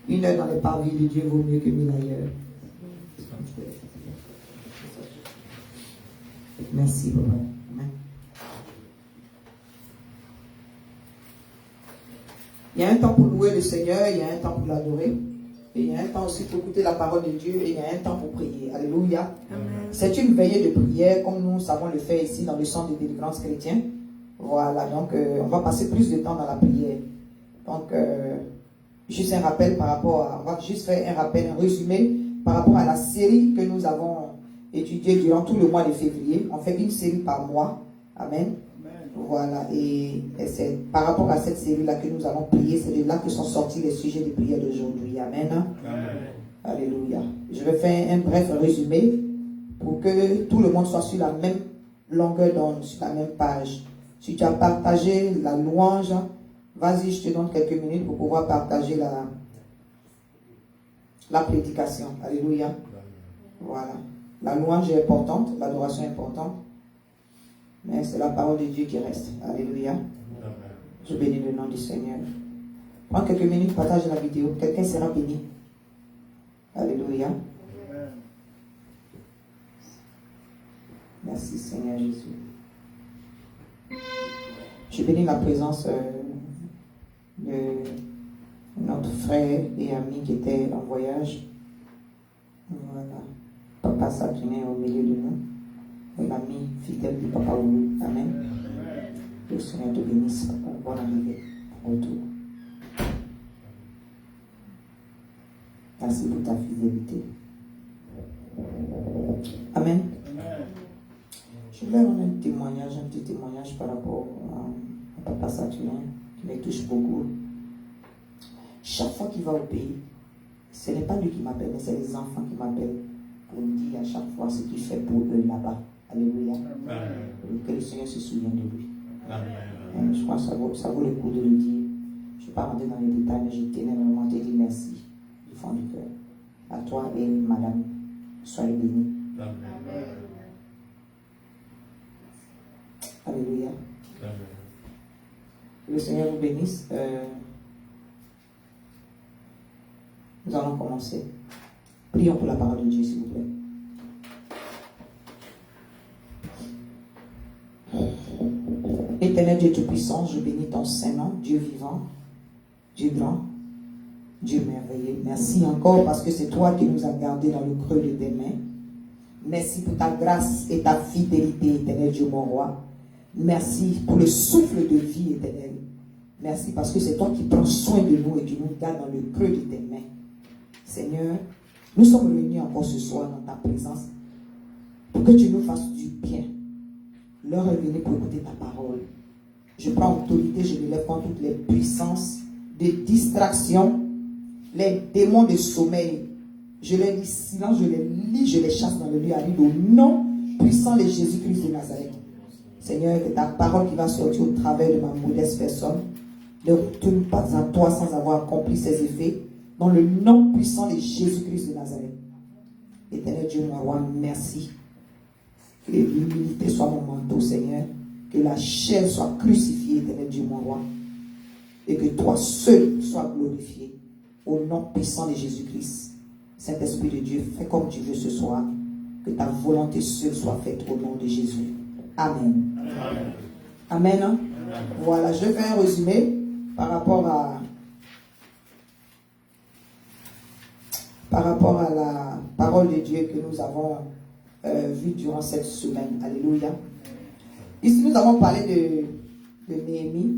Une heure dans les parvis de Dieu vaut mieux que 1000 ailleurs. Merci, Papa. Amen. Il y a un temps pour louer le Seigneur, il y a un temps pour l'adorer. Et il y a un temps aussi pour écouter la parole de Dieu et il y a un temps pour prier. Alléluia. C'est une veillée de prière comme nous savons le faire ici dans le centre de délivrance chrétien. Voilà, donc on va passer plus de temps dans la prière. Donc, juste un rappel par rapport à... On va juste faire un rappel, un résumé par rapport à la série que nous avons étudiée durant tout le mois de février. On fait une série par mois. Amen. Voilà, et c'est par rapport à cette série-là que nous allons prier. C'est de là que sont sortis les sujets de prière d'aujourd'hui. Amen. Amen. Alléluia. Je vais faire un bref résumé pour que tout le monde soit sur la même longueur d'onde, sur la même page. Si tu as partagé la louange, vas-y, je te donne quelques minutes pour pouvoir partager la prédication. Alléluia. Voilà. La louange est importante, l'adoration est importante. Mais c'est la parole de Dieu qui reste. Alléluia. Je bénis le nom du Seigneur. Prends quelques minutes, partage la vidéo. Quelqu'un sera béni. Alléluia. Merci Seigneur Jésus. Je bénis la présence de notre frère et ami qui était en voyage. Voilà. Papa Saturnin au milieu de nous. L'ami fidèle du Papa Oulu. Amen. Que le Seigneur te bénisse. Bonne arrivée. Retour. Merci pour ta fidélité. Amen. Je voulais rendre un petit témoignage par rapport à Papa Saturnin qui me touche beaucoup. Chaque fois qu'il va au pays, ce n'est pas lui qui m'appelle, mais c'est les enfants qui m'appellent pour me dire à chaque fois ce qu'il fait pour eux là-bas. Alléluia. Que le Seigneur se souvienne de lui. Amen. Je crois que ça vaut le coup de le dire. Je ne vais pas rentrer dans les détails, mais je tenais vraiment à te dire merci du fond du cœur. À toi et madame, soyez bénis. Alléluia. Que le Seigneur vous bénisse. Nous allons commencer. Prions pour la parole de Dieu, s'il vous plaît. Éternel Dieu Tout-Puissant, je bénis ton Saint-Nom, Dieu vivant, Dieu grand, Dieu merveilleux. Merci encore parce que c'est toi qui nous as gardés dans le creux de tes mains. Merci pour ta grâce et ta fidélité, éternel Dieu mon roi. Merci pour le souffle de vie, éternel. Merci parce que c'est toi qui prends soin de nous et qui nous garde dans le creux de tes mains. Seigneur, nous sommes réunis encore ce soir dans ta présence pour que tu nous fasses du bien. L'heure est venue pour écouter ta parole. Je prends autorité, je me lève contre toutes les puissances de distraction, les démons de sommeil. Je les lis silence, je les lis, je les chasse dans le lieu aride au nom puissant de Jésus-Christ de Nazareth. Seigneur, que ta parole qui va sortir au travers de ma modeste personne ne retourne pas à toi sans avoir accompli ses effets. Dans le nom puissant de Jésus-Christ de Nazareth. Éternel Dieu, mon roi, merci. Que l'humilité soit mon manteau, Seigneur. Que la chair soit crucifiée, éternel Dieu, mon roi. Et que toi seul sois glorifié. Au nom puissant de Jésus-Christ. Saint-Esprit de Dieu, fais comme tu veux ce soir. Que ta volonté seule soit faite au nom de Jésus. Amen. Amen. Amen. Amen. Voilà, je vais faire un résumé par rapport à la parole de Dieu que nous avons vue durant cette semaine. Alléluia. Ici, nous avons parlé de Néhémie.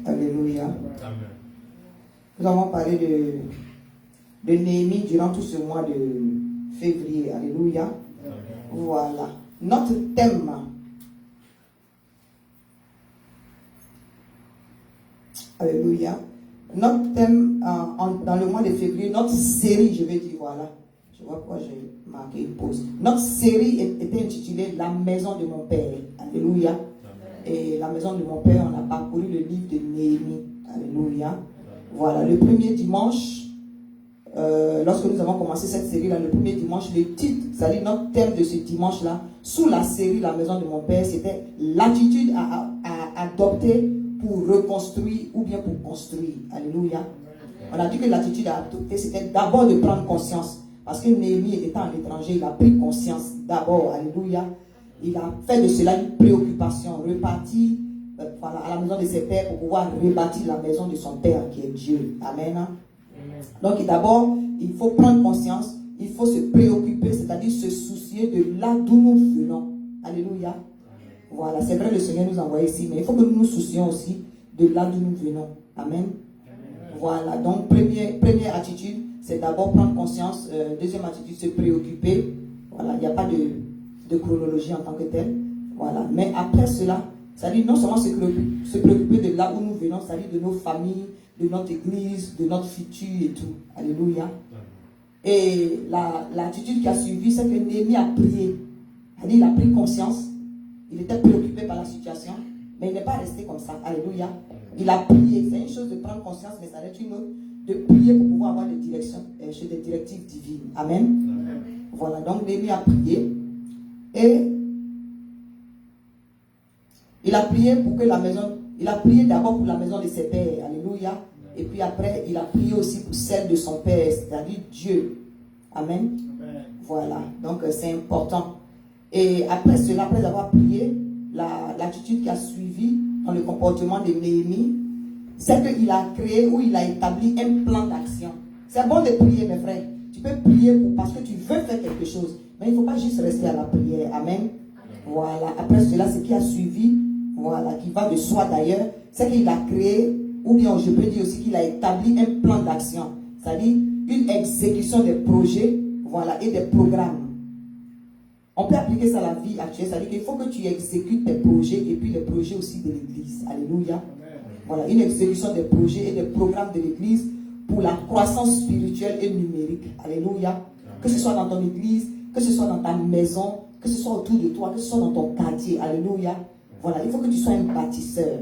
Alléluia. Amen. Nous avons parlé de Néhémie durant tout ce mois de février. Alléluia. Amen. Voilà. Notre thème, alléluia, notre thème dans le mois de février, notre série, je vais dire, voilà, je vois pourquoi j'ai marqué une pause. Notre série était intitulée La maison de mon père. Alléluia. Amen. Et la maison de mon père, on a parcouru le livre de Néhémie. Alléluia. Amen. Voilà, le premier dimanche, lorsque nous avons commencé cette série-là, le premier dimanche, le titre, c'est-à-dire notre thème de ce dimanche-là, sous la série La maison de mon père, c'était l'attitude à adopter pour reconstruire ou bien pour construire. Alléluia. On a dit que l'attitude à adopter, c'était d'abord de prendre conscience. Parce que Néhémie étant à l'étranger, il a pris conscience d'abord. Alléluia. Il a fait de cela une préoccupation, reparti voilà, à la maison de ses pères pour pouvoir rebâtir la maison de son père qui est Dieu. Amen. Donc d'abord, il faut prendre conscience, il faut se préoccuper, c'est-à-dire se soucier de là d'où nous venons. Alléluia. Voilà, c'est vrai, le Seigneur nous envoie ici, mais il faut que nous nous soucions aussi de là d'où nous venons. Amen. Voilà, donc première attitude, c'est d'abord prendre conscience. Deuxième attitude, se préoccuper. Voilà, il n'y a pas de chronologie en tant que telle. Voilà, mais après cela, c'est-à-dire non seulement se préoccuper de là où nous venons, c'est-à-dire de nos familles, de notre église, de notre futur et tout. Alléluia. Et l'attitude qui a suivi, c'est que Néhémie a prié. C'est-à-dire, il a pris conscience. Il était préoccupé par la situation, mais il n'est pas resté comme ça. Alléluia. Il a prié. C'est une chose de prendre conscience, mais ça va être une autre de prier pour pouvoir avoir des directions, chez des directives divines. Amen. Amen. Voilà, donc Néhémie a prié. Et il a prié pour que la maison, il a prié d'abord pour la maison de ses pères. Alléluia. Et puis après, il a prié aussi pour celle de son père, c'est-à-dire Dieu. Amen. Amen. Voilà, donc c'est important. Et après cela, après avoir prié, l'attitude qui a suivi dans le comportement de Néhémie, c'est qu'il a créé ou il a établi un plan d'action. C'est bon de prier, mes frères. Tu peux prier parce que tu veux faire quelque chose. Mais il ne faut pas juste rester à la prière. Amen. Voilà. Après cela, ce qui a suivi, voilà, qui va de soi d'ailleurs, c'est qu'il a créé, ou bien je peux dire aussi qu'il a établi un plan d'action. C'est-à-dire une exécution des projets, voilà, et des programmes. On peut appliquer ça à la vie actuelle, c'est-à-dire qu'il faut que tu exécutes tes projets et puis les projets aussi de l'église. Alléluia. Voilà, une exécution des projets et des programmes de l'église pour la croissance spirituelle et numérique. Alléluia. Que ce soit dans ton église, que ce soit dans ta maison, que ce soit autour de toi, que ce soit dans ton quartier. Alléluia. Voilà, il faut que tu sois un bâtisseur.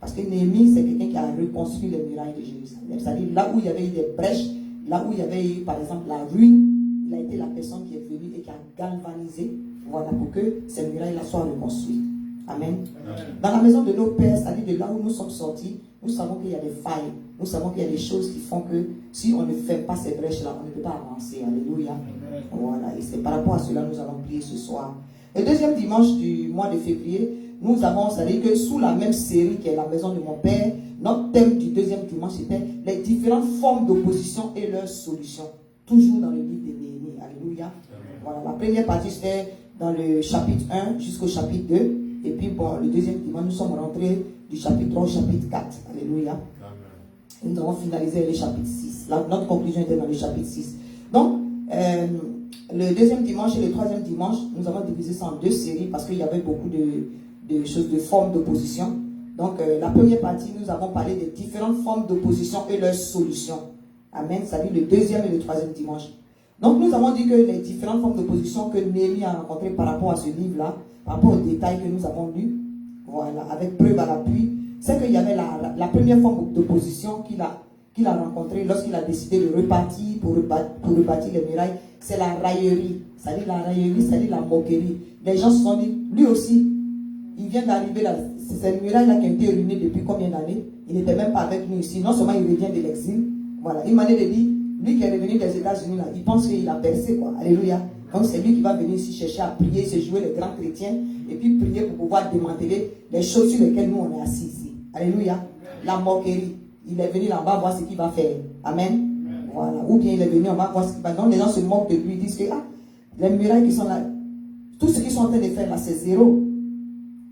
Parce que Néhémie, c'est quelqu'un qui a reconstruit les murailles de Jérusalem. C'est-à-dire là où il y avait eu des brèches, là où il y avait eu, par exemple, la ruine, il a été la personne qui est venue et qui a galvanisé, voilà, pour que ces murailles-là soient reconstruites. Amen. Amen. Dans la maison de nos pères, c'est-à-dire de là où nous sommes sortis, nous savons qu'il y a des failles. Nous savons qu'il y a des choses qui font que si on ne fait pas ces brèches-là, on ne peut pas avancer. Alléluia. Amen. Voilà. Et c'est par rapport à cela que nous allons prier ce soir. Le deuxième dimanche du mois de février, nous avons, c'est-à-dire que sous la même série qui est la maison de mon père, notre thème du deuxième dimanche était les différentes formes d'opposition et leurs solutions. Toujours dans le livre de Néhémie. Alléluia. Amen. Voilà. La première partie, c'était dans le chapitre 1 jusqu'au chapitre 2. Et puis, bon, le deuxième dimanche, nous sommes rentrés du chapitre 3 au chapitre 4. Alléluia. Amen. Nous avons finalisé le chapitre 6. Notre conclusion était dans le chapitre 6. Donc, le deuxième dimanche et le troisième dimanche, nous avons divisé ça en deux séries parce qu'il y avait beaucoup de choses, de formes d'opposition. Donc, la première partie, nous avons parlé des différentes formes d'opposition et leurs solutions. Amen. Ça dit le deuxième et le troisième dimanche. Donc, nous avons dit que les différentes formes d'opposition que Néhémie a rencontrées par rapport à ce livre-là, par rapport aux détails que nous avons lus, voilà, avec preuve à l'appui, c'est qu'il y avait la première forme d'opposition qu'il a rencontrée lorsqu'il a décidé de repartir pour rebâtir les murailles, c'est la raillerie. C'est-à-dire la raillerie, c'est-à-dire la moquerie. Les gens se sont dit, lui aussi, il vient d'arriver là, c'est cette muraille-là qui a été ruinée depuis combien d'années? Il n'était même pas avec nous ici. Non seulement il revient de l'exil, voilà, une manière de dire, lui qui est revenu des États-Unis là, il pense qu'il a percé, quoi. Alléluia. Donc c'est lui qui va venir ici chercher à prier, se jouer les grands chrétiens, et puis prier pour pouvoir démanteler les choses sur lesquelles nous on est assis ici. Alléluia. La moquerie. Il est venu là, on va voir ce qu'il va faire. Amen. Voilà. Ou bien il est venu, on va voir ce qu'il va faire. Donc les gens se moquent de lui, ils disent que les murailles qui sont là, tout ce qu'ils sont en train de faire là, c'est zéro.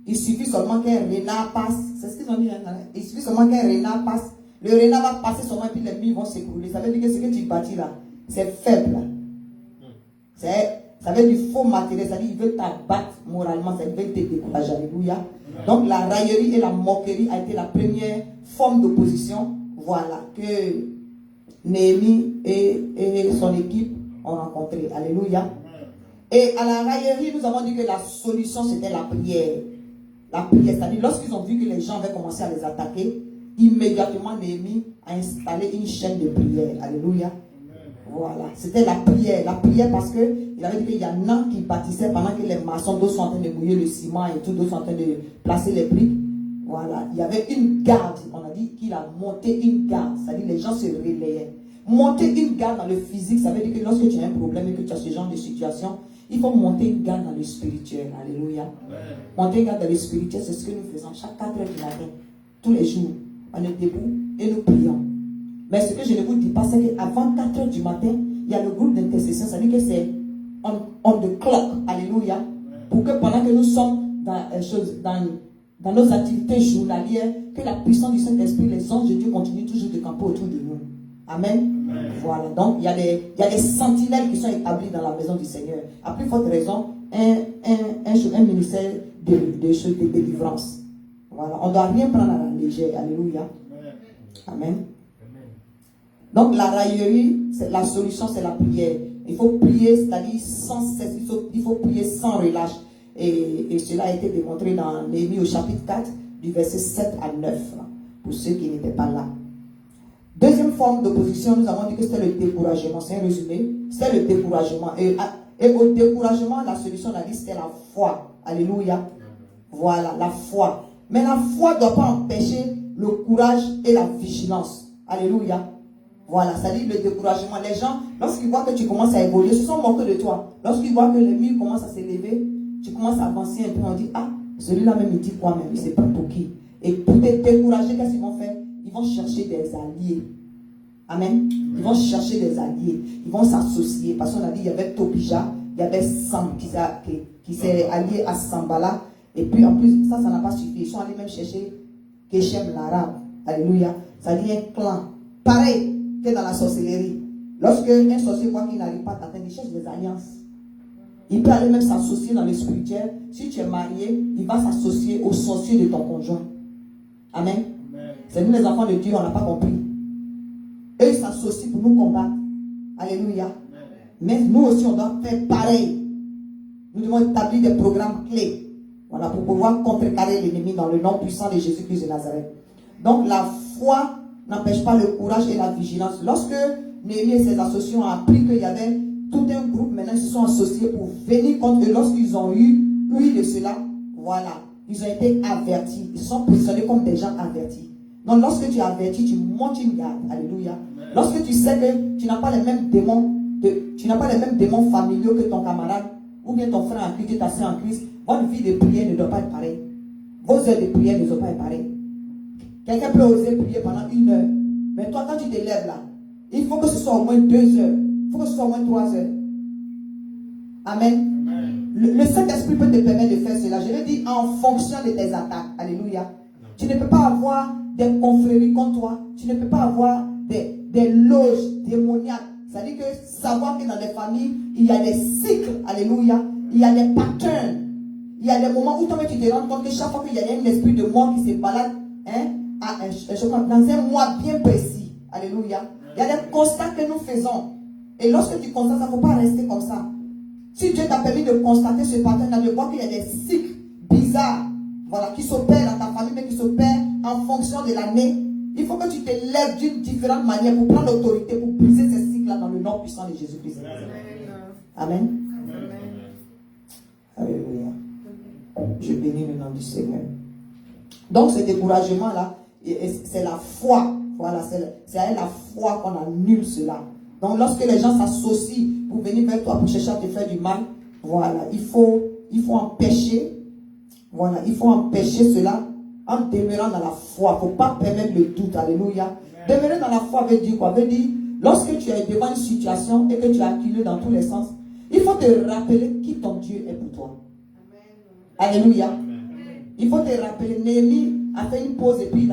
Il suffit seulement qu'un renard passe. C'est ce qu'ils ont dit. Il suffit seulement qu'un renard passe. Le renard va passer seulement et puis les murs vont s'écrouler. Ça veut dire que ce que tu bâtis là, c'est faible. Ça veut dire faux matériel. Ça veut dire qu'il veut t'abattre moralement. Ça veut dire te décourager. Alléluia. Donc la raillerie et la moquerie a été la première forme d'opposition. Voilà. Que Néhémie et son équipe ont rencontré. Alléluia. Et à la raillerie, nous avons dit que la solution c'était la prière. La prière, c'est-à-dire lorsqu'ils ont vu que les gens avaient commencé à les attaquer, immédiatement Néhémie a installé une chaîne de prière. Alléluia. Voilà, c'était la prière. La prière parce qu'il avait dit qu'il y en a qui bâtissaient pendant que les maçons, d'autres sont en train de mouiller le ciment et tout, d'autres sont en train de placer les briques. Voilà, il y avait une garde. On a dit qu'il a monté une garde. C'est-à-dire les gens se relayaient. Monter une garde dans le physique, ça veut dire que lorsque tu as un problème et que tu as ce genre de situation, il faut monter une garde dans le spirituel. Alléluia. Ouais. Monter une garde dans le spirituel, c'est ce que nous faisons chaque 4 heures du matin, tous les jours. On est debout et nous prions. Mais ce que je ne vous dis pas, c'est qu'avant 4 heures du matin, il y a le groupe d'intercession. Ça veut dire que c'est on the clock. Alléluia. Pour que pendant que nous sommes dans nos activités journalières, que la puissance du Saint-Esprit, les anges de Dieu continuent toujours de camper autour de nous. Amen. Amen. Voilà. Donc, il y a des sentinelles qui sont établies dans la maison du Seigneur. À plus forte raison, un ministère de délivrance. Voilà. On ne doit rien prendre à la légère. Alléluia. Amen. Donc, la raillerie, la solution, c'est la prière. Il faut prier, c'est-à-dire sans cesse. Il faut prier sans relâche. Et cela a été démontré dans Néhémie au chapitre 4, du verset 7 à 9, pour ceux qui n'étaient pas là. Deuxième forme d'opposition, nous avons dit que c'était le découragement. C'est un résumé. C'est le découragement. Et au découragement, la solution, on a dit, c'était la foi. Alléluia. Voilà, la foi. Mais la foi ne doit pas empêcher le courage et la vigilance. Alléluia. Voilà, ça dit le découragement. Les gens, lorsqu'ils voient que tu commences à évoluer, se sont moqués de toi. Lorsqu'ils voient que les murs commencent à s'élever, tu commences à avancer un peu, on dit, ah, celui-là même, il dit quoi même, il ne sait pas pour qui. Et pour te décourager, qu'est-ce qu'ils vont faire? Ils vont chercher des alliés. Amen. Ils vont chercher des alliés. Ils vont s'associer. Parce qu'on a dit, il y avait Tobija, il y avait Sam qui s'est allié à Sambala. Et puis en plus, ça n'a pas suffi. Ils sont allés même chercher Keshem l'arabe. Alléluia. Ça dit un clan. Pareil que dans la sorcellerie. Lorsque un sorcier voit qu'il n'arrive pas à t'atteindre, il cherche des alliances. Il peut aller même s'associer dans le spirituel. Si tu es marié, il va s'associer aux sorciers de ton conjoint. Amen. C'est nous les enfants de Dieu, on n'a pas compris. Eux, ils s'associent pour nous combattre. Alléluia. Mais nous aussi, on doit faire pareil. Nous devons établir des programmes clés. Voilà, pour pouvoir contrecarrer l'ennemi dans le nom puissant de Jésus-Christ de Nazareth. Donc, la foi n'empêche pas le courage et la vigilance. Lorsque Néhémie et ses associés ont appris qu'il y avait tout un groupe, maintenant ils se sont associés pour venir contre eux. Lorsqu'ils ont eu de cela, voilà, ils ont été avertis. Ils sont positionnés comme des gens avertis. Donc lorsque tu es averti, tu montes une garde. Alléluia. Lorsque tu sais que tu n'as pas les mêmes démons, familiaux que ton camarade, ou bien ton frère en Christ, ta soeur en Christ, votre vie de prière ne doit pas être pareille. Vos heures de prière ne doivent pas être pareilles. Quelqu'un peut oser prier pendant 1 heure. Mais toi, quand tu te lèves là, il faut que ce soit au moins 2 heures. Il faut que ce soit au moins 3 heures. Amen. Le Saint-Esprit peut te permettre de faire cela. Je veux dire en fonction de tes attaques. Alléluia. Tu ne peux pas avoir des confréries contre toi. Tu ne peux pas avoir des loges démoniaques. C'est-à-dire que savoir que dans les familles, il y a des cycles. Alléluia. Il y a des patterns. Il y a des moments où toi tu te rends compte que chaque fois qu'il y a un esprit de mort qui se balade, dans un mois bien précis. Alléluia. Il y a des constats que nous faisons. Et lorsque tu constates ça, il ne faut pas rester comme ça. Si Dieu t'a permis de constater ce pattern, de voir qu'il y a des cycles bizarres, voilà, qui s'opèrent dans ta famille, mais qui s'opèrent en fonction de l'année, il faut que tu te lèves d'une différente manière pour prendre l'autorité, pour briser ces cycles-là dans le nom puissant de Jésus-Christ. Amen. Alléluia. Je bénis le nom du Seigneur. Donc ce découragement-là, c'est la foi. Voilà, c'est avec la foi qu'on annule cela. Donc lorsque les gens s'associent pour venir vers toi pour chercher à te faire du mal, voilà, il faut empêcher, voilà, il faut empêcher cela en demeurant dans la foi. Il ne faut pas permettre le doute. Alléluia. Demeurer dans la foi veut dire quoi? Veut dire, lorsque tu es devant une situation et que tu as acculé dans tous les sens, il faut te rappeler qui ton Dieu est pour toi. Alléluia. Il faut te rappeler. Néhémie a fait une pause et puis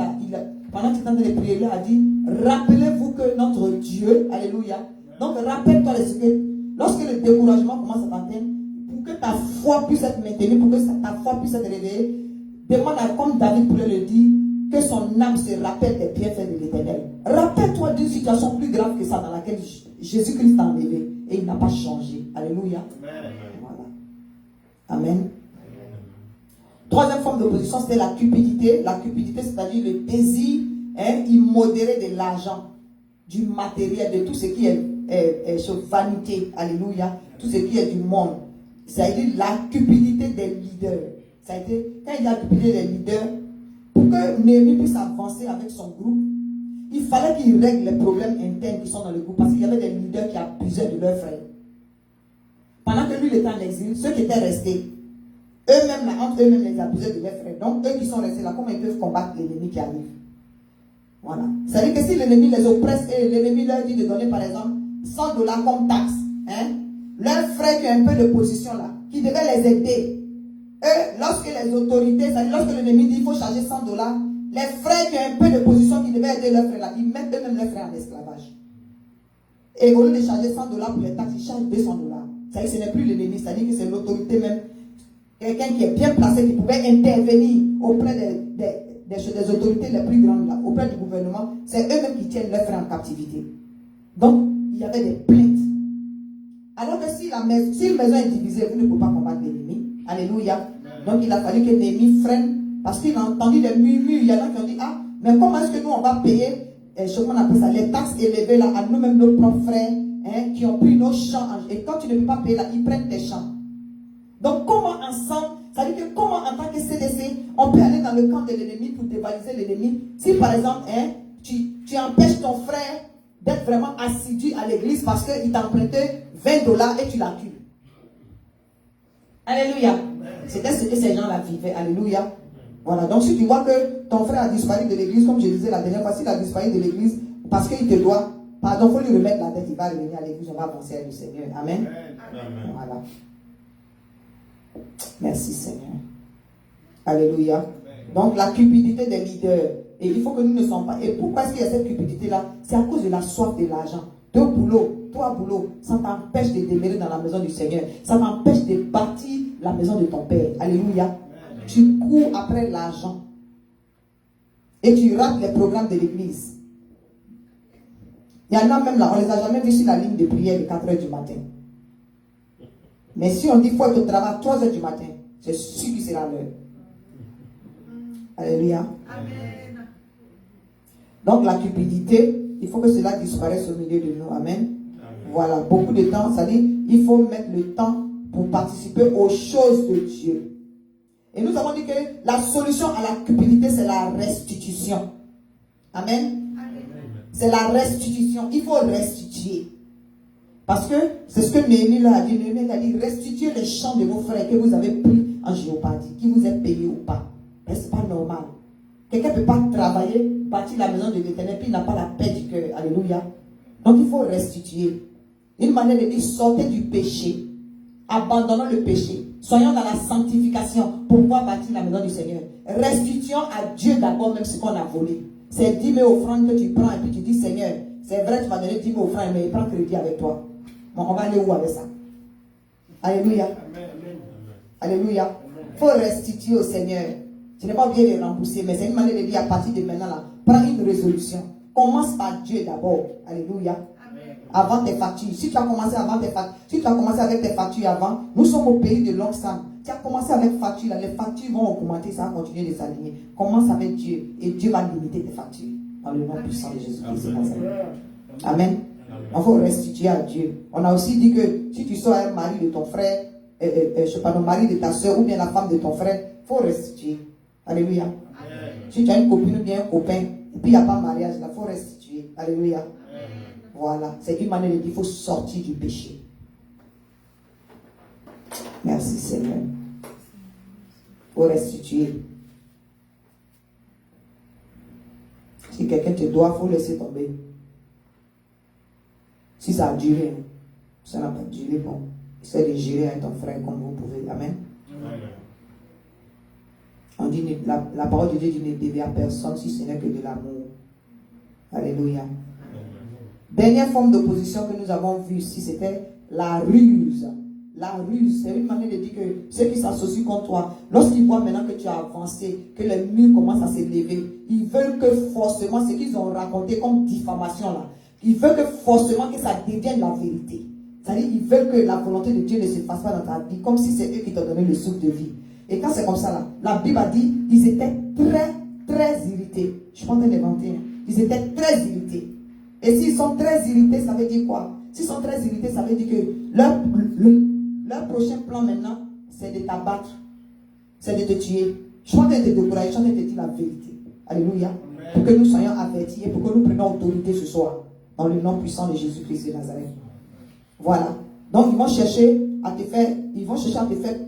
pendant qu'il était en train de prier, il a dit, rappelez-vous que notre Dieu, alléluia. Donc rappelle-toi de ce que, lorsque le découragement commence à t'atteindre, pour que ta foi puisse être maintenue, pour que ta foi puisse être réveillée, demande comme David pourrait le dire, que son âme se rappelle des bienfaits de l'Éternel. Rappelle-toi d'une situation plus grave que ça dans laquelle Jésus-Christ t'a enlevé et il n'a pas changé. Alléluia. Voilà. Amen. Troisième forme d'opposition, c'était la cupidité. La cupidité, c'est-à-dire le désir immodéré de l'argent, du matériel, de tout ce qui est vanité, alléluia, tout ce qui est du monde. Ça a été la cupidité des leaders. Ça a été, quand il y a la cupidité des leaders, pour que Néhémie puisse avancer avec son groupe, il fallait qu'il règle les problèmes internes qui sont dans le groupe, parce qu'il y avait des leaders qui abusaient de leurs frères. Pendant que lui, il était en exil, ceux qui étaient restés, eux-mêmes, entre eux-mêmes, les abusaient de leurs frères. Donc, eux qui sont restés là, comment ils peuvent combattre l'ennemi qui arrive? Voilà. C'est-à-dire que si l'ennemi les oppresse et l'ennemi leur dit de donner, par exemple, $100 comme taxe, hein, leurs frères qui ont un peu de position là, qui devaient les aider, eux, lorsque les autorités, c'est-à-dire lorsque l'ennemi dit qu'il faut charger $100, les frères qui ont un peu de position qui devaient aider leurs frères là, ils mettent eux-mêmes leurs frères en esclavage. Et au lieu de charger $100 pour les taxes, ils chargent $200. C'est-à-dire que ce n'est plus l'ennemi, c'est-à-dire que c'est l'autorité même, quelqu'un qui est bien placé, qui pouvait intervenir auprès des autorités les plus grandes, là, auprès du gouvernement. C'est eux-mêmes qui tiennent leurs frères en captivité. Donc, il y avait des plaintes. Alors que si une maison est divisée, vous ne pouvez pas combattre l'ennemi. Alléluia. Donc, il a fallu que Néhémie freine, parce qu'il a entendu des murmures. Il y en a qui ont dit, ah, mais comment est-ce que nous, on va payer, ce qu'on appelle ça, les taxes élevées là, à nous-mêmes, nos propres frères, hein, qui ont pris nos champs. Et quand tu ne peux pas payer là, ils prennent tes champs. Donc, comment ensemble, ça veut dire que comment en tant que CDC, on peut aller dans le camp de l'ennemi pour dévaliser l'ennemi. Si par exemple, hein, tu empêches ton frère d'être vraiment assidu à l'église parce qu'il t'a emprunté $20 et tu l'accules. Alléluia. C'était ce que ces gens-là vivaient. Alléluia. Voilà. Donc, si tu vois que ton frère a disparu de l'église, comme je disais la dernière fois, s'il a disparu de l'église parce qu'il te doit, pardon, il faut lui remettre la tête, il va revenir à l'église, on va avancer avec le Seigneur. Amen. Amen. Voilà. Merci Seigneur. Alléluia. Amen. Donc la cupidité des leaders. Et il faut que nous ne sommes pas. Et pourquoi est-ce qu'il y a cette cupidité-là? C'est à cause de la soif de l'argent. Deux boulots, trois boulots, ça t'empêche de demeurer dans la maison du Seigneur. Ça t'empêche de bâtir la maison de ton Père. Alléluia. Amen. Tu cours après l'argent. Et tu rates les programmes de l'église. Il y en a même là, on ne les a jamais vus sur la ligne de prière de 4 h du matin. Mais si on dit qu'il faut être au travail à 3 h du matin, c'est sûr que c'est la l'heure. Alléluia. Amen. Donc la cupidité, il faut que cela disparaisse au milieu de nous. Amen. Amen. Voilà, beaucoup de temps, ça dit, il faut mettre le temps pour participer aux choses de Dieu. Et nous avons dit que la solution à la cupidité, c'est la restitution. Amen. C'est la restitution. Il faut restituer. Parce que c'est ce que Néhémie a dit. Néhémie a dit, restituez les champs de vos frères que vous avez pris en géopathie, qui vous est payé ou pas. Mais ce n'est pas normal. Quelqu'un ne peut pas travailler, bâtir la maison de l'Éternel, puis il n'a pas la paix du cœur. Alléluia. Donc il faut restituer. Une manière de dire, sortez du péché. Abandonnons le péché. Soyons dans la sanctification pour pouvoir bâtir la maison du Seigneur. Restituons à Dieu d'abord même ce qu'on a volé. C'est 10 000 offrandes que tu prends et puis tu dis, Seigneur, c'est vrai, tu m'as donné 10 000 offrandes, mais il prend crédit avec toi. Bon, on va aller où avec ça? Alléluia. Amen. Alléluia. Il faut restituer au Seigneur. Tu n'es pas obligé de rembourser, mais c'est une manière de dire à partir de maintenant, là, prends une résolution. Commence par Dieu d'abord. Alléluia. Amen. Avant tes factures. Si tu as commencé avant tes factures, si tu as commencé avec tes factures avant, nous sommes au pays de longue sang. Tu as commencé avec factures, là, les factures vont augmenter, ça va continuer de s'aligner. Commence avec Dieu et Dieu va limiter tes factures. Dans le nom puissant de Jésus-Christ. Amen. Il faut restituer à Dieu. On a aussi dit que si tu sors un mari de ton frère, je sais pas, le mari de ta soeur ou bien la femme de ton frère, il faut restituer. Alléluia. Amen. Si tu as une copine ou bien un copain, et puis il n'y a pas de mariage, il faut restituer. Alléluia. Amen. Voilà. C'est une manière de dire qu'il faut sortir du péché. Merci Seigneur. Il faut restituer. Si quelqu'un te doit, il faut laisser tomber. Si ça a duré, ça n'a pas duré, bon. Essaie de gérer avec ton frère comme vous pouvez. Amen. Amen. On dit, la parole de Dieu dit, ne devez à personne si ce n'est que de l'amour. Alléluia. Amen. Dernière forme d'opposition que nous avons vue ici, c'était la ruse. La ruse, c'est une manière de dire que ceux qui s'associent contre toi, lorsqu'ils voient maintenant que tu as avancé, que les murs commencent à s'élever, ils veulent que forcément ce qu'ils ont raconté comme diffamation là, ils veulent que forcément que ça devienne la vérité. C'est-à-dire qu'ils veulent que la volonté de Dieu ne se fasse pas dans ta vie, comme si c'est eux qui t'ont donné le souffle de vie. Et quand c'est comme ça là, la Bible a dit, ils étaient très, très irrités. Je suis pas en train d'inventer. Ils étaient très irrités. Et s'ils sont très irrités, ça veut dire quoi? S'ils sont très irrités, ça veut dire que leur prochain plan maintenant, c'est de t'abattre, c'est de te tuer. Je suis en train de te décourager, je suis en train de te dire la vérité. Alléluia. Pour que nous soyons avertis et pour que nous prenions autorité ce soir, dans le nom puissant de Jésus-Christ de Nazareth. Voilà. Donc ils vont chercher à te faire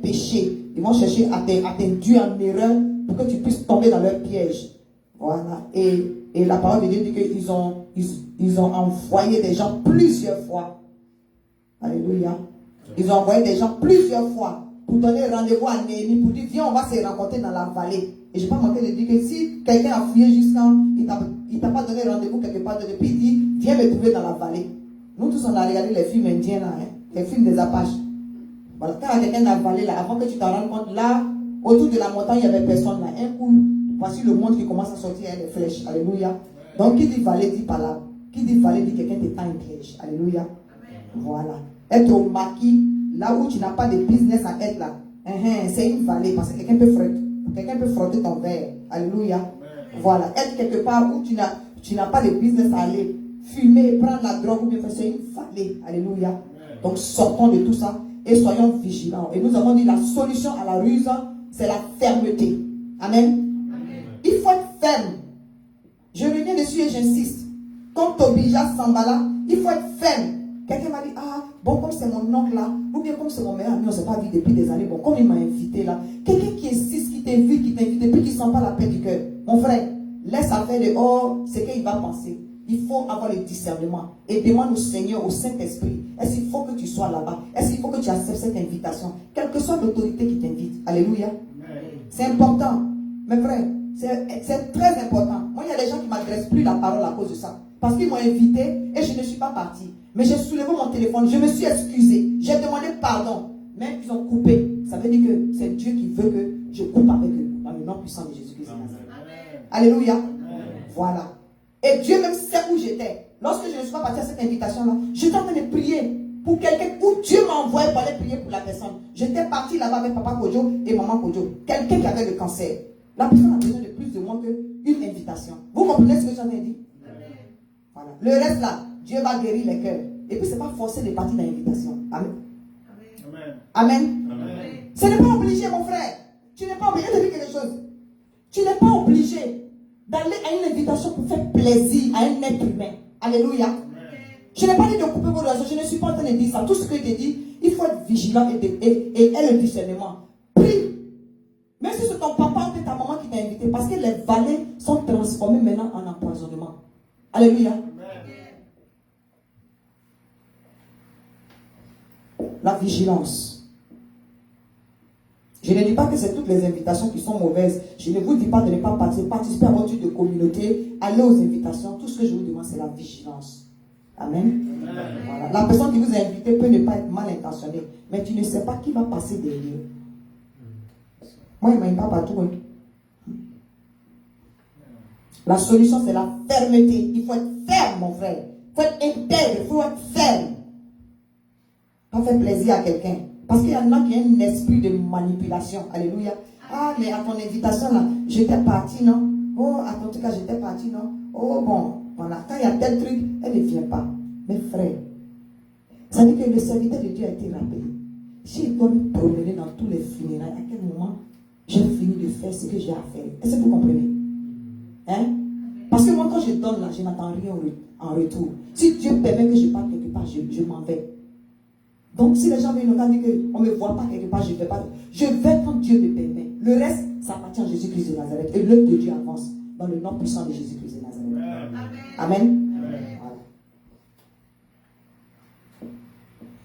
pécher. Ils vont chercher à t'induire en erreur pour que tu puisses tomber dans leur piège. Voilà. Et la parole de Dieu dit qu'ils ont envoyé des gens plusieurs fois. Alléluia. Ils ont envoyé des gens plusieurs fois pour donner rendez-vous à Néhémie, pour dire viens, on va se rencontrer dans la vallée. Et je n'ai pas manqué de dire que si quelqu'un a fouillé jusqu'à, il t'a pas donné rendez-vous quelque part, depuis il dit viens me trouver dans la vallée. Nous tous on a regardé les films indiens là, les films des Apaches. Voilà, quand quelqu'un dans la vallée là, avant que tu t'en rendes compte, là, autour de la montagne, il n'y avait personne là. Un coup, voici le monde qui commence à sortir les flèches. Alléluia. Donc qui dit vallée dit par là. Qui dit vallée dit quelqu'un te tend une piège. Alléluia. Voilà. Être au maquis, là où tu n'as pas de business à être là, c'est une vallée parce que quelqu'un peut frotter ton verre. Alléluia. Voilà. Être quelque part où tu n'as pas de business à aller, fumer, prendre la drogue ou bien faire, c'est une vallée. Alléluia. Donc sortons de tout ça et soyons vigilants. Et nous avons dit la solution à la ruse, c'est la fermeté. Amen. Il faut être ferme. Je reviens dessus et j'insiste. Comme Tobija Sambala, il faut être ferme. Quelqu'un m'a dit, bon, comme c'est mon oncle là, ou bien comme c'est mon meilleur ami, on ne s'est pas vu depuis des années, bon, comme il m'a invité là, quelqu'un qui insiste, qui t'invite, et puis qui ne sent pas la paix du cœur. Mon frère, laisse affaire de, ce qu'il va penser. Il faut avoir le discernement. Et demande au Seigneur, au Saint-Esprit, est-ce qu'il faut que tu sois là-bas? Est-ce qu'il faut que tu acceptes cette invitation? Quelle que soit l'autorité qui t'invite. Alléluia. C'est important. Mes frères, c'est très important. Moi, il y a des gens qui ne m'adressent plus la parole à cause de ça. Parce qu'ils m'ont invité et je ne suis pas partie. Mais j'ai soulevé mon téléphone, je me suis excusée, j'ai demandé pardon. Mais ils ont coupé. Ça veut dire que c'est Dieu qui veut que je coupe avec eux. Dans le nom puissant de Jésus-Christ. Alléluia. Voilà. Et Dieu même sait où j'étais. Lorsque je ne suis pas partie à cette invitation-là, j'étais en train de prier pour quelqu'un où Dieu m'a envoyé pour aller prier pour la personne. J'étais partie là-bas avec Papa Kojo et Maman Kojo. Quelqu'un qui avait le cancer. La personne a besoin de plus de moi qu'une invitation. Vous comprenez ce que j'en ai dit? Voilà. Le reste là, Dieu va guérir les cœurs. Et puis, ce n'est pas forcé de partir dans l'invitation. Amen. Amen. Ce n'est pas obligé, mon frère. Tu n'es pas obligé de dire quelque chose. Tu n'es pas obligé d'aller à une invitation pour faire plaisir à un être humain. Alléluia. Je n'ai pas dit de couper vos relations. Je ne suis pas en train de dire ça. Tout ce que je te dis, il faut être vigilant et le discernement. Prie. Même si c'est ton papa ou ta maman qui t'a invité, parce que les vallées sont transformées maintenant en empoisonnement. Alléluia. La vigilance. Je ne dis pas que c'est toutes les invitations qui sont mauvaises. Je ne vous dis pas de ne pas participer à votre type de communauté, aller aux invitations. Tout ce que je vous demande, c'est la vigilance. Amen. Voilà. La personne qui vous a invité peut ne pas être mal intentionnée, mais tu ne sais pas qui va passer derrière. Moi, il ne m'aime pas partout. La solution, c'est la fermeté. Il faut être ferme, mon frère. Il faut être intègre, il faut être ferme. Pas faire plaisir à quelqu'un. Parce qu'il y en a qui ont un esprit de manipulation. Alléluia. Mais à ton invitation là, j'étais partie, non? À ton cas, j'étais partie, non? Bon, voilà. Quand il y a tel truc, elle ne vient pas. Mes frères, ça veut dire que le serviteur de Dieu a été rappelé. Si il doit me promener dans tous les funérailles, à quel moment j'ai fini de faire ce que j'ai à faire? Est-ce que vous comprenez? Parce que moi, quand je donne là, je n'attends rien en retour. Si Dieu permet que je parte quelque part, je m'en vais. Donc, si les gens viennent nous dire qu'on ne me voit pas quelque part, je ne vais pas. Je vais quand Dieu me permet. Le reste, ça appartient à Jésus-Christ de Nazareth. Et l'œuvre de Dieu avance dans le nom puissant de Jésus-Christ de Nazareth. Amen. Voilà.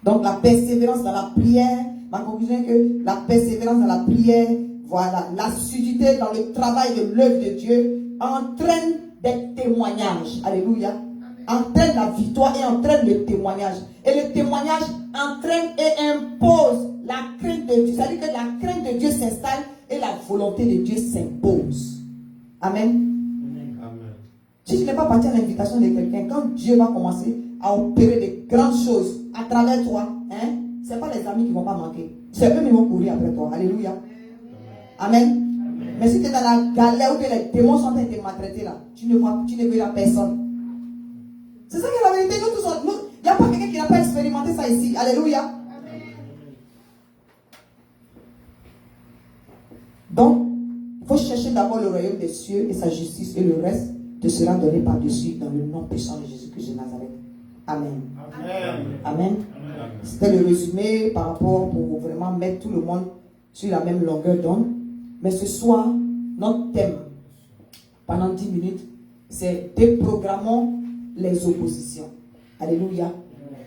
Donc, la persévérance dans la prière. Ma conclusion est que la persévérance dans la prière, voilà, l'assiduité dans le travail de l'œuvre de Dieu entraîne des témoignages. Alléluia. Entraîne la victoire et entraîne le témoignage. Et le témoignage entraîne et impose la crainte de Dieu. C'est-à-dire que la crainte de Dieu s'installe et la volonté de Dieu s'impose. Amen. Amen. Si tu n'es pas parti à l'invitation de quelqu'un, quand Dieu va commencer à opérer de grandes choses à travers toi, ce n'est pas les amis qui ne vont pas manquer. C'est eux qui vont courir après toi. Alléluia. Amen. Amen. Mais si tu es dans la galère où les démons sont en train de te maltraiter là, tu ne verras personne. C'est ça qui est la vérité. Il n'y a pas quelqu'un qui n'a pas expérimenté ça ici. Alléluia. Amen. Donc, il faut chercher d'abord le royaume des cieux et sa justice, et le reste te sera donné par-dessus dans le nom puissant de Jésus-Christ de Nazareth. Amen. Amen. Amen. C'était le résumé par rapport pour vraiment mettre tout le monde sur la même longueur d'onde. Mais ce soir, notre thème, pendant 10 minutes, c'est déprogrammons les oppositions. Alléluia.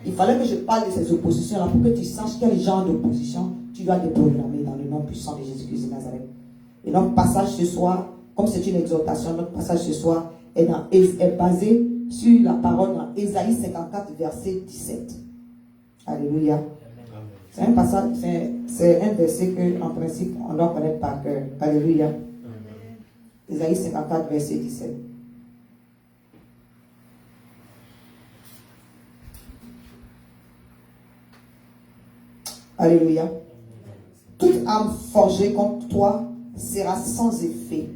Il fallait que je parle de ces oppositions-là pour que tu saches quel genre d'opposition tu dois déprogrammer dans le nom puissant de Jésus-Christ de Nazareth. Et notre passage ce soir, comme c'est une exhortation, notre passage ce soir est basé sur la parole dans Ésaïe 54, verset 17. Alléluia. C'est un passage, c'est un verset que, en principe, on doit connaître par cœur. Alléluia. Ésaïe 54, verset 17. Alléluia. Toute âme forgée contre toi sera sans effet.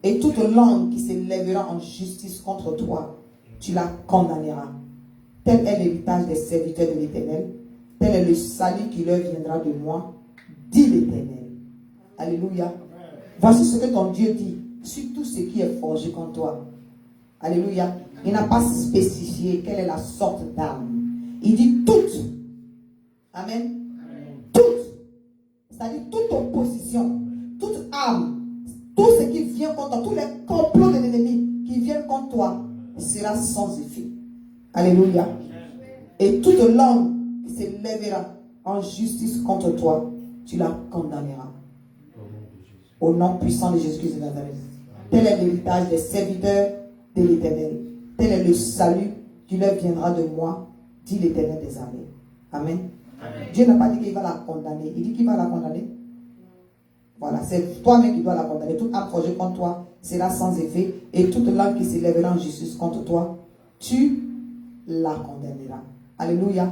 Et toute langue qui s'élèvera en justice contre toi, tu la condamneras. Tel est l'héritage des serviteurs de l'Éternel. Tel est le salut qui leur viendra de moi, dit l'Éternel. Alléluia. Voici ce que ton Dieu dit sur tout ce qui est forgé contre toi. Alléluia. Il n'a pas spécifié quelle est la sorte d'âme. Il dit toute. Amen. Toute. C'est-à-dire toute opposition, toute âme, tout ce qui vient contre toi, tous les complots de l'ennemi qui viennent contre toi, sera sans effet. Alléluia. Et toute langue qui s'élèvera en justice contre toi, tu la condamneras. Au nom puissant de Jésus-Christ de Nazareth. Tel est l'héritage des serviteurs de l'Éternel. Tel est le salut qui leur viendra de moi, dit l'Éternel des armées. Amen. Amen. Dieu n'a pas dit qu'il va la condamner. Il dit qu'il va la condamner. Voilà, c'est toi-même qui dois la condamner. Toute âme forgée contre toi sera sans effet. Et toute langue qui s'élèvera en justice contre toi, tu la condamneras. Alléluia.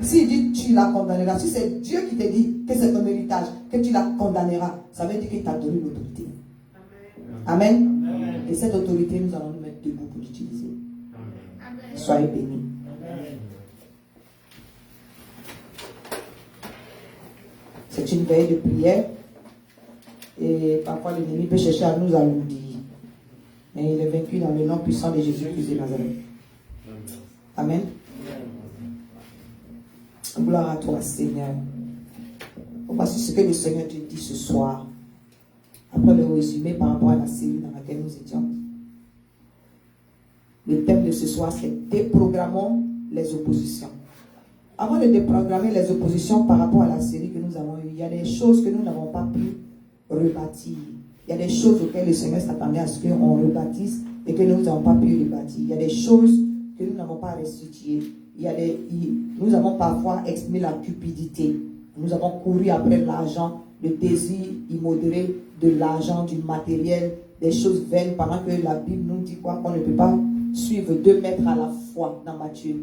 S'il dit tu la condamneras, si c'est Dieu qui te dit que c'est ton héritage, que tu la condamneras, ça veut dire qu'il t'a donné l'autorité. Amen. Amen. Et cette autorité, nous allons nous mettre debout pour l'utiliser. Soyez bénis. C'est une veille de prière. Et parfois l'ennemi peut chercher à nous alourdir. Mais il est vaincu dans le nom puissant de Jésus-Christ de Nazareth. Amen. Gloire à toi, Seigneur. Voici ce que le Seigneur te dit ce soir. Après le résumé par rapport à la série dans laquelle nous étions. Le thème de ce soir, c'est déprogrammons les oppositions. Avant de déprogrammer les oppositions par rapport à la série que nous avons eue, il y a des choses que nous n'avons pas pu rebâtir. Il y a des choses auxquelles le Seigneur s'attendait à ce qu'on rebâtisse et que nous n'avons pas pu rebâtir. Il y a des choses que nous n'avons pas restituées. Nous avons parfois exprimé la cupidité. Nous avons couru après l'argent, le désir immodéré de l'argent, du matériel, des choses vaines, pendant que la Bible nous dit quoi? Qu'on ne peut pas suivre 2 maîtres à la fois dans Matthieu.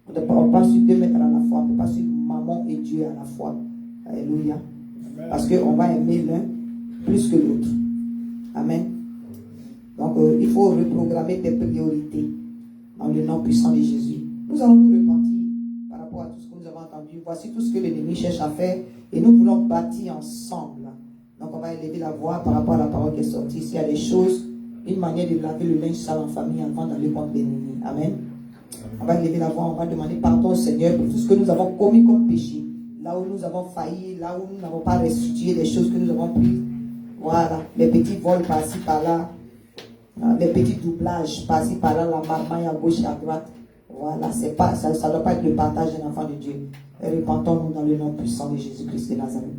On ne peut pas suivre 2 maîtres à la fois. On ne peut pas suivre maman et Dieu à la fois. Alléluia. Parce qu'on va aimer l'un plus que l'autre. Amen. Donc, il faut reprogrammer tes priorités dans le nom puissant de Jésus. Nous allons nous repentir par rapport à tout ce que nous avons entendu. Voici tout ce que l'ennemi cherche à faire et nous voulons bâtir ensemble. Donc, on va élever la voix par rapport à la parole qui est sortie. S'il y a des choses, une manière de laver le linge sale en famille avant d'aller contre l'ennemi. Amen. On va élever la voix, on va demander pardon au Seigneur pour tout ce que nous avons commis comme péché. Là où nous avons failli, là où nous n'avons pas restitué les choses que nous avons prises. Voilà, les petits vols par-ci, par-là, les petits doublages par-ci, par-là, la marmaille à gauche et à droite. Voilà, ça ne doit pas être le partage d'un enfant de Dieu. Repentons-nous dans le nom puissant de Jésus-Christ de Nazareth.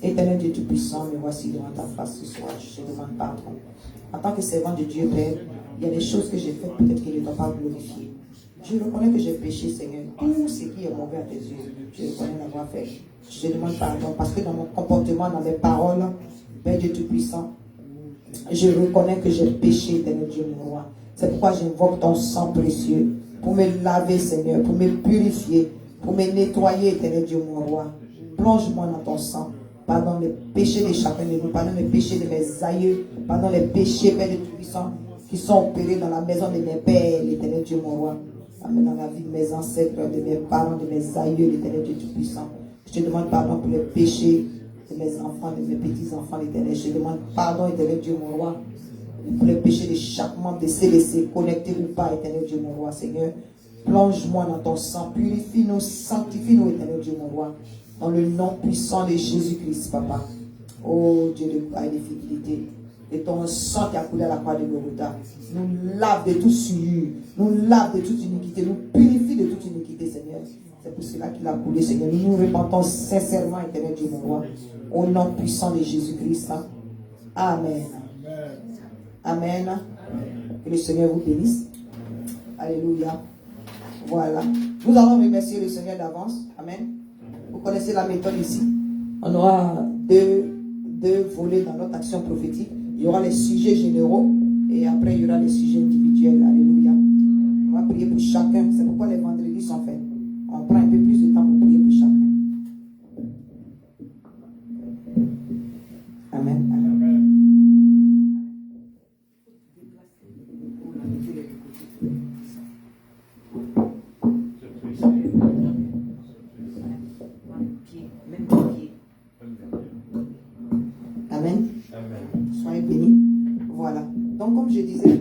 Éternel Dieu Tout-Puissant, me voici devant ta face ce soir. Je te demande pardon. En tant que servant de Dieu, Père, il y a des choses que j'ai faites peut-être qui ne t'ont pas glorifié. Je reconnais que j'ai péché, Seigneur. Tout ce qui est mauvais à tes yeux, je reconnais l'avoir fait. Je te demande pardon parce que dans mon comportement, dans mes paroles, Père Dieu Tout-Puissant, je reconnais que j'ai péché, Éternel Dieu mon roi. C'est pourquoi j'invoque ton sang précieux pour me laver, Seigneur, pour me purifier, pour me nettoyer, Éternel Dieu mon roi. Plonge-moi dans ton sang. Pardonne les péchés de chacun de nous, pardonne les péchés de mes aïeux, pardonne les péchés, Père Dieu Tout-Puissant, qui sont opérés dans la maison de mes pères, l'Éternel Dieu mon roi. Amen. Dans la vie de mes ancêtres, de mes parents, de mes aïeux, l'Éternel Dieu Tout-Puissant. Je te demande pardon pour les péchés de mes enfants, de mes petits-enfants, l'Éternel. Je te demande pardon, Éternel Dieu, mon roi, pour les péchés de chaque membre de CLC, connecté ou pas, Éternel Dieu, mon roi, Seigneur. Plonge-moi dans ton sang, purifie-nous, sanctifie-nous, Éternel Dieu, mon roi, dans le nom puissant de Jésus-Christ, Papa. Oh Dieu de gloire et de fidélité, et ton sang qui a coulé à la croix de Golgotha nous lave de toute souillure, nous lave de toute iniquité, nous purifie de toute iniquité, Seigneur. C'est pour cela qu'il a coulé, Seigneur. Nous nous repentons sincèrement, Éternel Dieu, mon roi, au nom puissant de Jésus-Christ. Amen. Amen. Que le Seigneur vous bénisse. Alléluia. Voilà. Nous allons remercier le Seigneur d'avance. Amen. Vous connaissez la méthode ici. On aura deux volets dans notre action prophétique. Il y aura les sujets généraux et après il y aura les sujets individuels. Alléluia. On va prier pour chacun. C'est pourquoi les vendredis sont faits. On prend un peu plus de temps pour prier pour chacun. Amen. Amen. Amen. Amen. Soyez bénis. Voilà. Donc, comme je disais,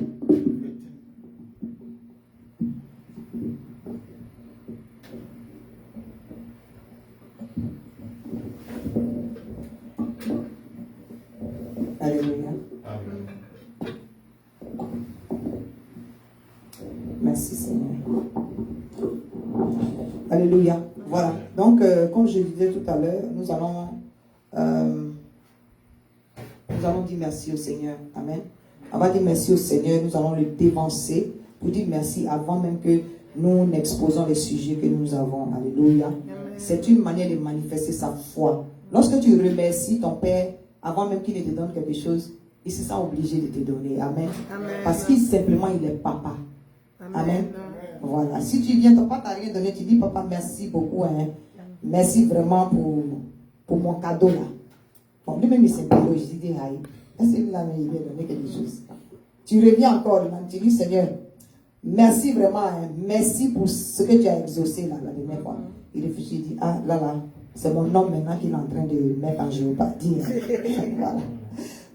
alléluia. Amen. Merci Seigneur. Alléluia. Voilà. Donc, comme je disais tout à l'heure, nous allons dire merci au Seigneur. Amen. On va dire merci au Seigneur. Nous allons le dévancer pour dire merci avant même que nous n'exposons les sujets que nous avons. Alléluia. C'est une manière de manifester sa foi. Lorsque tu remercies ton Père avant même qu'il ne te donne quelque chose, il se sent obligé de te donner. Amen. Amen. Parce qu'il simplement, il est papa. Amen. Amen. Voilà. Si tu viens, ton papa t'a rien donné, tu dis papa merci beaucoup. Hein. Merci vraiment pour mon cadeau là. Bon, lui-même il s'est parlé, je dis aïe. Est-ce que là, il lui a donné quelque chose? Tu reviens encore, tu dis Seigneur, merci vraiment, hein. Merci pour ce que tu as exaucé là, la dernière fois. Il réfléchit, il dit ah là, c'est mon homme maintenant qu'il est en train de mettre en géopathie. Voilà.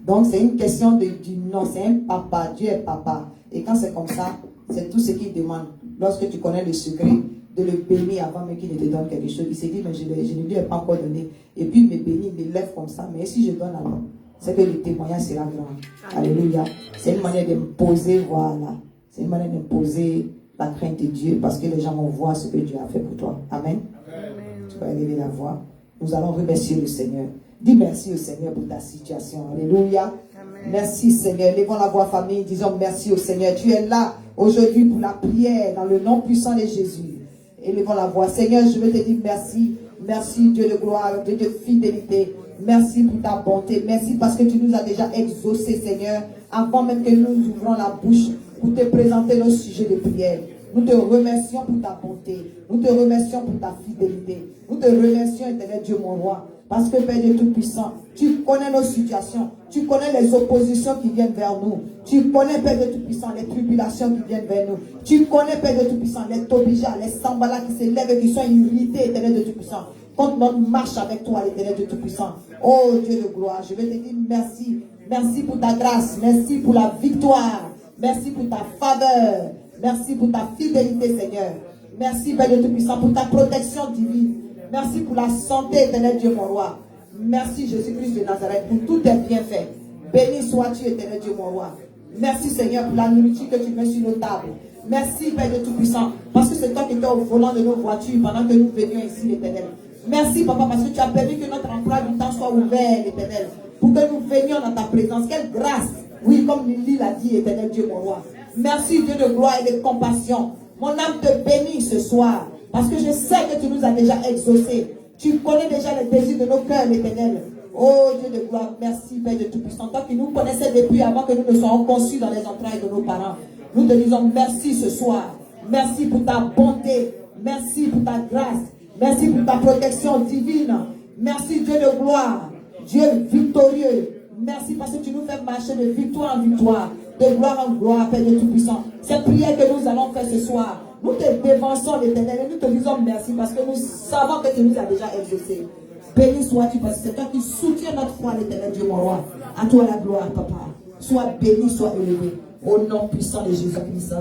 Donc c'est une question du nom, c'est un papa, Dieu est papa. Et quand c'est comme ça, c'est tout ce qu'il demande. Lorsque tu connais le secret, de le bénir avant même qu'il ne te donne quelque chose. Il s'est dit, mais je ne lui ai pas encore donné. Et puis il me bénit, il me lève comme ça. Mais si je donne alors, c'est que le témoignage sera grand. Alléluia. C'est une manière d'imposer, voilà. C'est une manière d'imposer la crainte de Dieu parce que les gens vont voir ce que Dieu a fait pour toi. Amen. Amen. Tu vas élever la voix. Nous allons remercier le Seigneur. Dis merci au Seigneur pour ta situation. Alléluia. Amen. Merci Seigneur. Levons la voix famille. Disons merci au Seigneur. Tu es là aujourd'hui pour la prière dans le nom puissant de Jésus. Élevons la voix. Seigneur, je veux te dire merci. Merci Dieu de gloire, Dieu de fidélité. Merci pour ta bonté. Merci parce que tu nous as déjà exaucés, Seigneur, avant même que nous ouvrons la bouche pour te présenter nos sujets de prière. Nous te remercions pour ta bonté. Nous te remercions pour ta fidélité. Nous te remercions, éternel Dieu, mon roi. Parce que Père Dieu Tout-Puissant, tu connais nos situations. Tu connais les oppositions qui viennent vers nous. Tu connais, Père Dieu Tout-Puissant, les tribulations qui viennent vers nous. Tu connais, Père Dieu Tout-Puissant, les tobijas, les sambalas qui se lèvent et qui sont irrités, éternel Dieu Tout-Puissant. Contre notre marche avec toi, l'éternel Dieu Tout-Puissant. Oh Dieu de gloire, je vais te dire merci. Merci pour ta grâce. Merci pour la victoire. Merci pour ta faveur. Merci pour ta fidélité, Seigneur. Merci, Père Dieu Tout-Puissant, pour ta protection divine. Merci pour la santé, éternel Dieu, mon roi. Merci, Jésus-Christ de Nazareth, pour tous tes bienfaits. Béni sois-tu, éternel Dieu, mon roi. Merci, Seigneur, pour la nourriture que tu mets sur nos tables. Merci, Père Dieu Tout-Puissant, parce que c'est toi qui étais au volant de nos voitures pendant que nous venions ici, l'éternel. Merci, Papa, parce que tu as permis que notre emploi du temps soit ouvert, l'éternel, pour que nous venions dans ta présence. Quelle grâce. Oui, comme Lily l'a dit, éternel Dieu, mon roi. Merci, Dieu de gloire et de compassion. Mon âme te bénit ce soir. Parce que je sais que tu nous as déjà exaucés. Tu connais déjà les désirs de nos cœurs, l'éternel. Oh Dieu de gloire, merci Père de Tout-Puissant. Toi qui nous connaissais depuis avant que nous ne soyons conçus dans les entrailles de nos parents. Nous te disons merci ce soir. Merci pour ta bonté. Merci pour ta grâce. Merci pour ta protection divine. Merci Dieu de gloire. Dieu victorieux. Merci parce que tu nous fais marcher de victoire en victoire. De gloire en gloire, Père de Tout-Puissant. Cette prière que nous allons faire ce soir, Nous te dévançons, l'Éternel, et nous te disons merci parce que nous savons que tu nous as déjà exaucés. Béni sois-tu parce que c'est toi qui soutiens notre foi, l'Éternel Dieu, mon roi. À toi la gloire, papa. Sois béni, sois élevé. Au nom puissant de Jésus-Christ.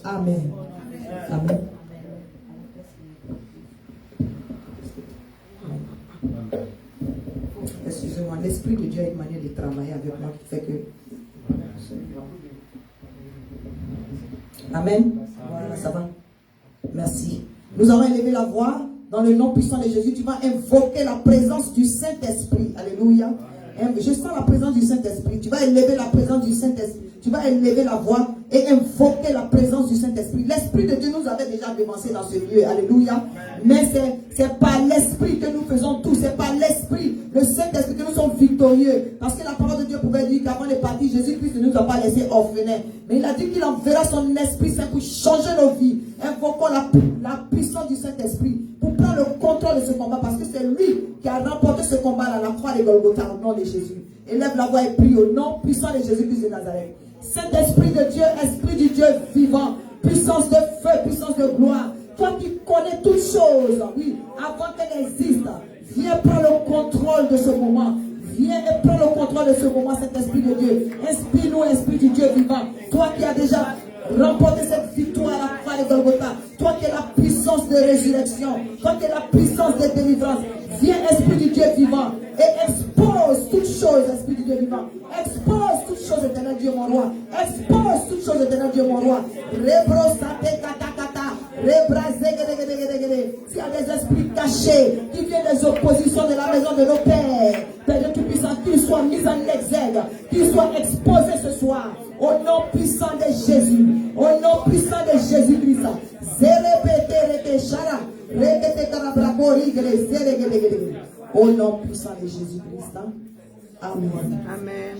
Amen. Amen. Excusez-moi, l'Esprit de Dieu a une manière de travailler avec moi qui fait que... Amen. Voilà, ça va. Merci. Nous allons élever la voix dans le nom puissant de Jésus. Tu vas invoquer la présence du Saint-Esprit. Alléluia. Je sens la présence du Saint-Esprit. Tu vas élever la présence du Saint-Esprit. Tu vas élever la voix et invoquer la présence du Saint-Esprit. L'Esprit de Dieu nous avait déjà devancé dans ce lieu. Alléluia. Mais c'est par l'Esprit que nous faisons tout. C'est par l'Esprit, le Saint-Esprit, que nous sommes victorieux. Parce que la parole de Dieu pouvait dire qu'avant de partir, Jésus-Christ ne nous a pas laissé orphelins. Mais il a dit qu'il enverra son Esprit Saint pour changer nos vies. Invoquons la puissance du Saint-Esprit pour prendre le contrôle de ce combat. Parce que c'est lui qui a remporté ce combat à la croix de Golgotha au nom de Jésus. Élève la voix et prie au nom puissant de Jésus-Christ de Nazareth. Saint-Esprit de Dieu, Esprit du Dieu vivant, puissance de feu, puissance de gloire. Toi qui connais toutes choses, oui, avant qu'elles existent, viens prendre le contrôle de ce moment. Viens et prends le contrôle de ce moment, cet Esprit de Dieu. Inspire-nous, Esprit du Dieu vivant. Toi qui as déjà remporté cette victoire à la croix de Golgotha. Toi qui es la puissance de résurrection. Toi qui es la puissance de délivrance. Viens, Esprit du Dieu vivant, et expose toutes choses, Esprit du Dieu vivant. Expose toutes choses, éternel Dieu mon roi. Expose toutes choses, éternel Dieu mon roi. S'il y a des esprits cachés qui viennent des oppositions de la maison de nos pères, Père Dieu Tout-Puissant, qu'ils soient mis en exergue, qu'ils soient exposés ce soir. Au nom puissant de Jésus. Au nom puissant de Jésus-Christ. Au nom puissant de Jésus-Christ. Amen. Amen.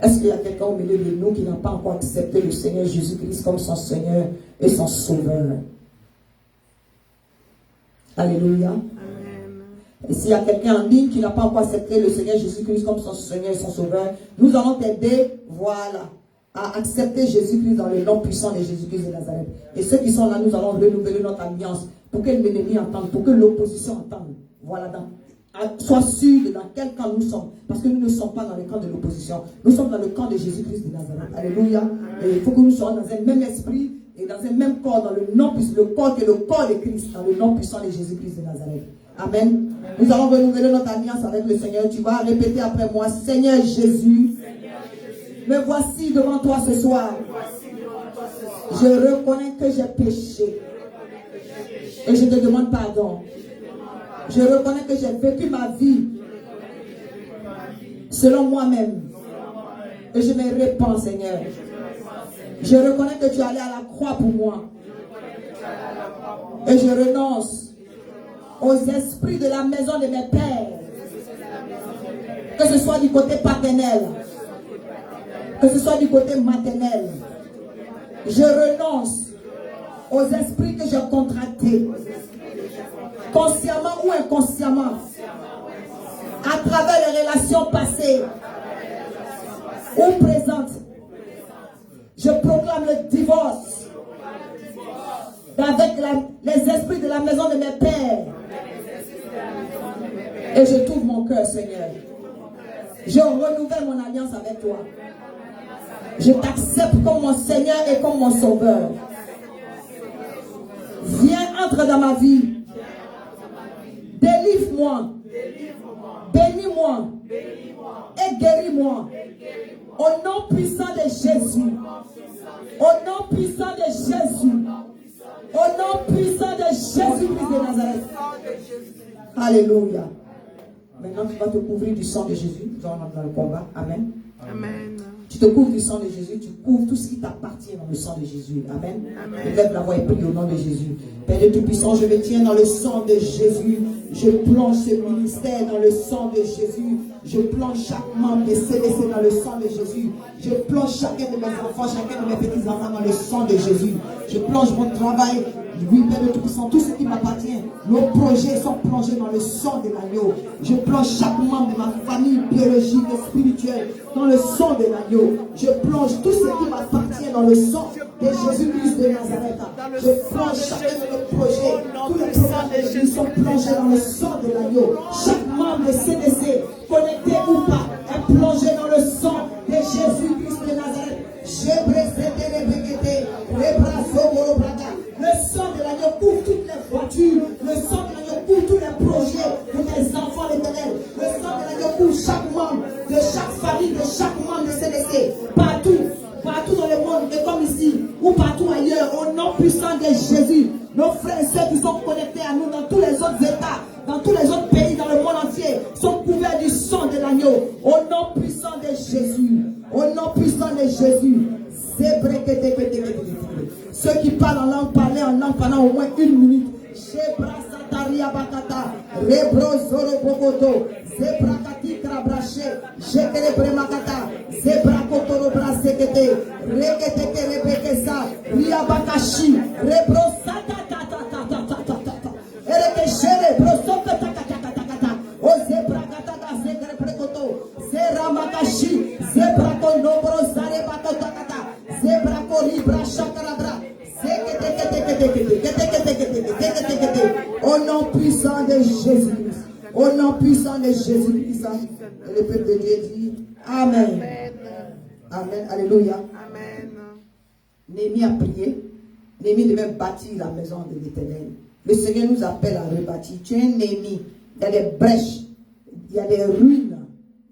Est-ce qu'il y a quelqu'un au milieu de nous qui n'a pas encore accepté le Seigneur Jésus-Christ comme son Seigneur et son Sauveur? Alléluia. Amen. Et s'il y a quelqu'un en ligne qui n'a pas encore accepté le Seigneur Jésus-Christ comme son Seigneur et son Sauveur, nous allons t'aider, voilà, à accepter Jésus-Christ dans le nom puissant de Jésus-Christ de Nazareth. Et ceux qui sont là, nous allons renouveler notre alliance pour que l'ennemi entende, pour que l'opposition entende. Voilà, sois sûr de dans quel camp nous sommes. Parce que nous ne sommes pas dans le camp de l'opposition. Nous sommes dans le camp de Jésus-Christ de Nazareth. Alléluia. Et il faut que nous soyons dans un même esprit et dans un même corps, dans le nom puissant, le corps qui est le corps de Christ, dans le nom puissant de Jésus-Christ de Nazareth. Amen. Nous allons renouveler notre alliance avec le Seigneur. Tu vas répéter après moi: Seigneur Jésus, me voici devant toi ce soir. Je reconnais que j'ai péché. Et je te demande pardon. Je reconnais que j'ai vécu ma vie selon moi-même. Et je me répands, Seigneur. Je reconnais que tu es allé à la croix pour moi. Et je renonce aux esprits de la maison de mes pères. Que ce soit du côté paternel, que ce soit du côté maternel. Je renonce aux esprits que j'ai contractés, consciemment ou inconsciemment, à travers les relations passées ou présentes. Je proclame le divorce avec les esprits de la maison de mes pères. Et je t'ouvre mon cœur, Seigneur. Je renouvelle mon alliance avec toi. Je t'accepte comme mon Seigneur et comme mon Sauveur. Viens, entre dans ma vie. Délivre-moi. Bénis-moi. Et guéris-moi. Au nom puissant de Jésus. Au nom puissant de Jésus. Au nom puissant de Jésus-Christ de Nazareth. Alléluia. Maintenant, tu vas te couvrir du sang de Jésus. Nous allons dans le combat. Amen. Amen. Tu te couvres du sang de Jésus, tu couvres tout ce qui t'appartient dans le sang de Jésus. Amen. Lève la voix et prie au nom de Jésus. Père de Tout-Puissant, je me tiens dans le sang de Jésus. Je plonge ce ministère dans le sang de Jésus. Je plonge chaque membre des CDC dans le sang de Jésus. Je plonge chacun de mes enfants, chacun de mes petits-enfants dans le sang de Jésus. Je plonge mon travail, Oui, Père de Tout-Puissant, tout ce qui m'appartient, nos projets sont plongés dans le sang de l'agneau. Je plonge chaque membre de ma famille biologique et spirituelle dans le sang de l'agneau. Je plonge tout ce qui m'appartient dans le sang de Jésus-Christ de Nazareth. Je plonge chacun de nos projets, tous les programmes de vie sont plongés dans le sang de l'agneau. Chaque membre de CDC, connecté ou pas, est plongé dans le sang de Jésus-Christ de Nazareth. Je précède les béquetés, les bras au brada. Le sang de l'agneau couvre toutes les voitures. Le sang de l'agneau couvre tous les projets de mes enfants éternels. Le sang de l'agneau couvre chaque membre de chaque famille, de chaque membre de CDC. Partout dans le monde, et comme ici, ou partout ailleurs, au nom puissant de Jésus. Nos frères et sœurs qui sont connectés à nous dans tous les autres États, dans tous les autres pays, dans le monde entier, sont couverts du sang de l'agneau. Au nom puissant de Jésus. Au nom puissant de Jésus. Ceux qui parlent en langue, parlez en langue pendant au moins 1 minute. Shebrasataria bakata, rebrozoro bokoto, zebrakati krabrache, jekere makata, zebrakotoro brasekete, rekete rebekesa, riabakashi, rebrosata tata tata tata tata, erekeshere brosopeta kata kata kata, o zebrakata gazekere prekoto, zeramakashi, zebrakondo brosare bakota kata, zebrakori brashakarabra. Au nom puissant de Jésus-Christ. Au nom puissant de Jésus-Christ. Et le peuple de Dieu dit Amen. Amen. Alléluia. Amen. Néhémie a prié. Néhémie devait bâtir la maison de l'Éternel. Le Seigneur nous appelle à rebâtir. Tu es Néhémie. Il y a des brèches. Il y a des ruines.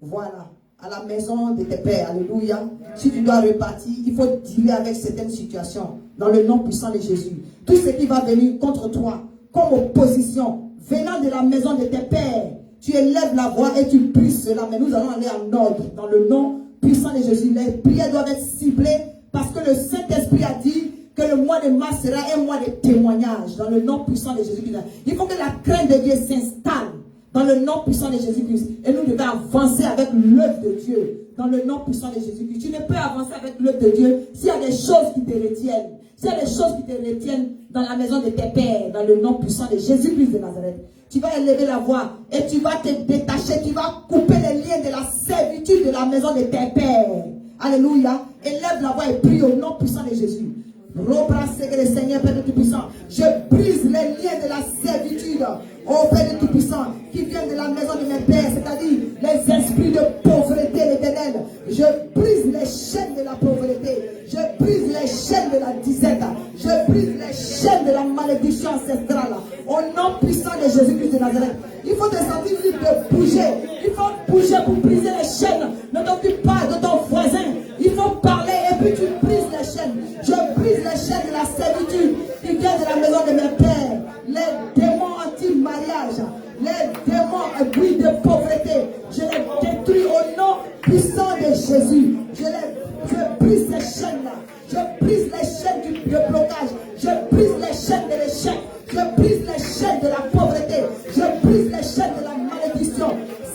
Voilà. À la maison de tes pères. Alléluia. Si tu dois repartir, il faut dealer avec certaines situations. Dans le nom puissant de Jésus. Tout ce qui va venir contre toi, comme opposition, venant de la maison de tes pères, tu élèves la voix et tu pries cela. Mais nous allons aller en ordre. Dans le nom puissant de Jésus. Les prières doivent être ciblées parce que le Saint-Esprit a dit que le mois de mars sera un mois de témoignage. Dans le nom puissant de Jésus-Christ. Il faut que la crainte de Dieu s'installe. Dans le nom puissant de Jésus-Christ. Et nous devons avancer avec l'œuvre de Dieu. Dans le nom puissant de Jésus-Christ. Tu ne peux avancer avec l'œuvre de Dieu s'il y a des choses qui te retiennent. S'il y a des choses qui te retiennent dans la maison de tes pères. Dans le nom puissant de Jésus-Christ de Nazareth. Tu vas élever la voix et tu vas te détacher. Tu vas couper les liens de la servitude de la maison de tes pères. Alléluia. Élève la voix et prie au nom puissant de Jésus. Le Seigneur, Père de Tout-Puissant, je brise les liens de la servitude, ô Père de Tout-Puissant, qui viennent de la maison de mes pères, c'est-à-dire les esprits de pauvreté, l'Éternel. Je brise les chaînes de la pauvreté, je brise les chaînes de la disette, je brise les chaînes de la malédiction ancestrale, au nom puissant de Jésus-Christ de Nazareth. Il faut te sentir libre de bouger, il faut bouger pour briser les chaînes. Ne t'occupe pas de ton voisin, il faut parler et puis tu brises les chaînes. Je brise les chaînes de la servitude qui vient de la maison de mes pères. Les démons anti-mariage, les démons de pauvreté, je les détruis au nom puissant de Jésus. Je brise ces chaînes-là. Je brise les chaînes de blocage. Je brise les chaînes de l'échec. Je brise les chaînes de la pauvreté. Je brise les chaînes de la malédiction.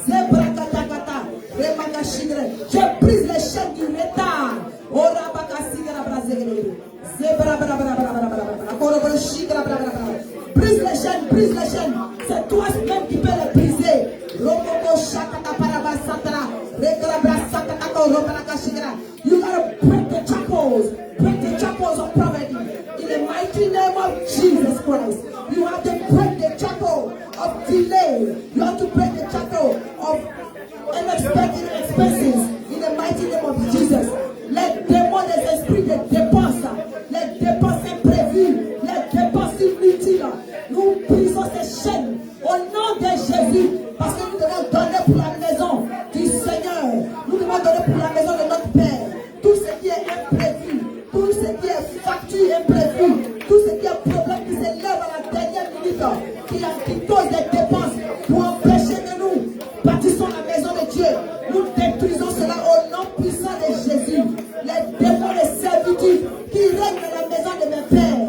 Je brise les chaînes du retard. Brise les chaînes, brise les chaînes. C'est toi même qui peux les briser. You gotta break the shackles of poverty. In the mighty name of Jesus Christ. You have to break the shackle of delay. You have to break the shackle of unexpected expenses. In the mighty name of Jesus. Les démons des esprits de dépenses, les dépenses imprévues, les dépenses inutiles, nous brisons ces chaînes au nom de Jésus, parce que nous devons donner pour la maison du Seigneur, nous devons donner pour la maison de notre Père, tout ce qui est imprévu, tout ce qui est facture imprévue, tout ce qui est problème qui s'élève à la dernière minute, qui cause des dépenses pour empêcher que nous bâtissons la maison de Dieu, nous détruisons cela au nom puissant de Jésus. Les démons de servitude qui règnent dans la maison de mes pères.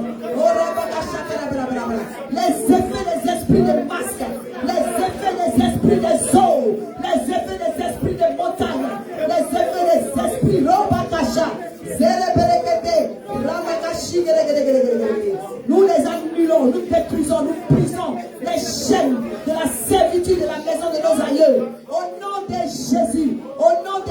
Les effets des esprits de masque, les effets des esprits des eaux, les effets des esprits de montagne, les effets des esprits Robakasha, nous les annulons Dieu, au nom de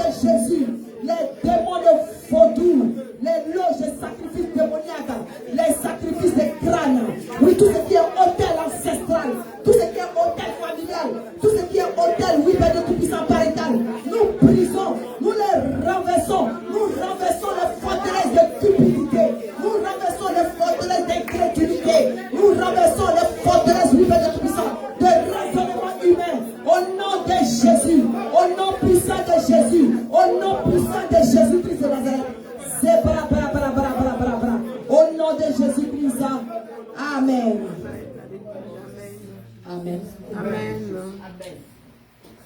Jésus, les démons de vaudou, les loges de sacrifices démoniaques, les sacrifices de crâne, oui, tout ce qui est hôtel ancestral, tout ce qui est hôtel familial, tout ce qui est hôtel, oui, Père de Tout-Puissant parental, nous brisons, nous les renversons les forteresses de cupidité, nous renversons les forteresses d'incrédulité, nous renversons les forteresses, oui, Père de Tout-Puissant, de raisonnement humain, au nom de Jésus, au nom puissant de Jésus, au nom puissant de Jésus-Christ de Nazareth. C'est bra. Au nom de Jésus-Christ. Amen. Amen.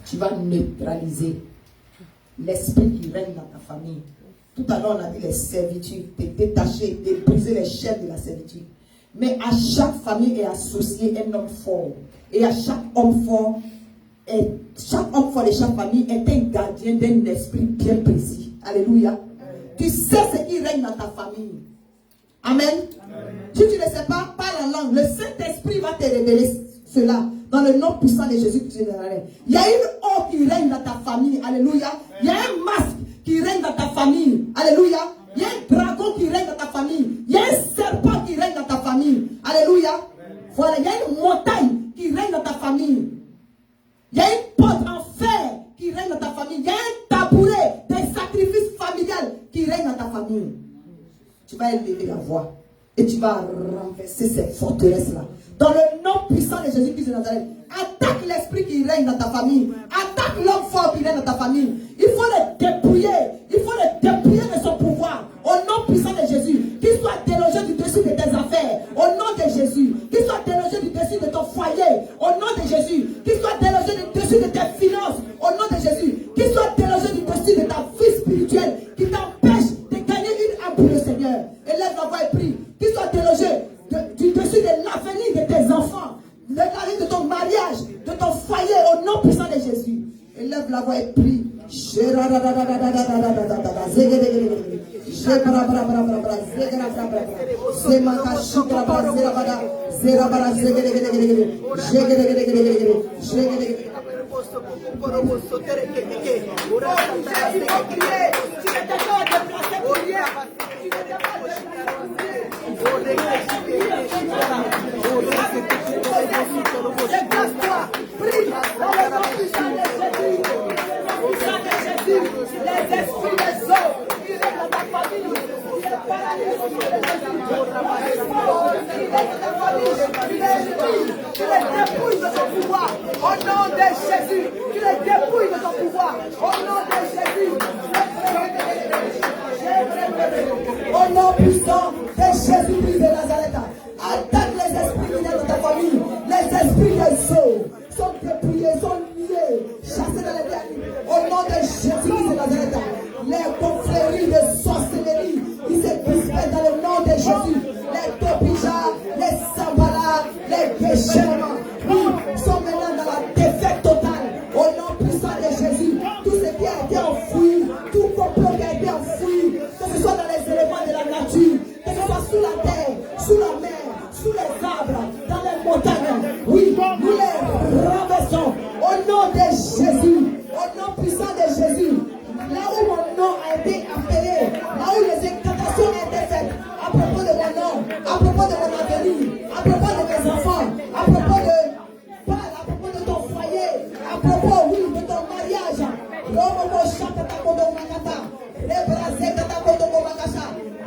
Tu vas neutraliser l'esprit qui règne dans ta famille. Tout à l'heure, on a dit les servitudes, te détacher, de briser les chaînes de la servitude. Mais à chaque famille est associé un homme fort. Et à chaque homme fort, de chaque famille est un gardien d'un esprit bien précis. Alléluia. Tu sais ce qui règne dans ta famille. Amen. Si tu ne sais pas, parle en langue. Le Saint-Esprit va te révéler cela dans le nom puissant de Jésus-Christ. Il y a une eau qui règne dans ta famille. Alléluia. Il y a un masque qui règne dans ta famille. Alléluia. Il y a un dragon qui règne dans ta famille. Il y a un serpent qui règne dans ta famille. Alléluia. Voilà, il y a une montagne qui règne dans ta famille. Il y a une porte en fer qui règne dans ta famille. Il y a un tabouret des sacrifices familiales qui règne dans ta famille. Tu vas élever la voix et tu vas renverser ces forteresses-là. Dans le nom puissant de Jésus-Christ de Nazareth, attaque l'esprit qui règne dans ta famille. Attaque l'homme fort qui règne dans ta famille. Il faut le dépouiller. Il faut le dépouiller de son pouvoir. Au nom puissant de Jésus, qu'il soit délogé du dessus de tes affaires. Au nom de Jésus, qu'il soit délogé du dessus de ton foyer. Au nom de Jésus, qu'il soit délogé du dessus de tes finances. Au nom de Jésus, qu'il soit délogé du dessus de ta vie spirituelle qui t'empêche de gagner une âme pour le Seigneur. Élève la voix et prie. Qu'il soit délogé du dessus de l'avenir de tes enfants, de l'avenir de ton mariage, de ton foyer. Au nom puissant de Jésus. Élève la voix et prie. Les esprits des eaux qui règnent dans ta famille, qui est paralysé, qui les dépouille de ton pouvoir, au nom de Jésus, qui les dépouille de ton pouvoir, au nom de Jésus, au nom puissant de Jésus-Christ de Nazareth, attaque les esprits qui viennent dans ta famille, les esprits des eaux sont dépouillés, sont liés, chassés dans les derniers, au nom de Jésus-Christ de Nazareth, les confréries de sorcellerie, ils se dispensent dans le nom de Jésus, les topijas, les sambalas, les guéchements, oui, sont maintenant dans la défaite totale, au nom puissant de Jésus, tout ce qui a été enfoui, tout complot qui a été enfoui, que ce soit dans les éléments de la nature, que ce soit sous la terre, sous la mer, sous les arbres, dans les montagnes, oui, nous les renversons, au nom de Jésus, au nom puissant de Jésus, là où mon nom a été appelé, là où les incantations ont été faites, à propos de mon nom, à propos de mon avenir, à propos de mes enfants, à propos de ton foyer, à propos, oui, de ton mariage,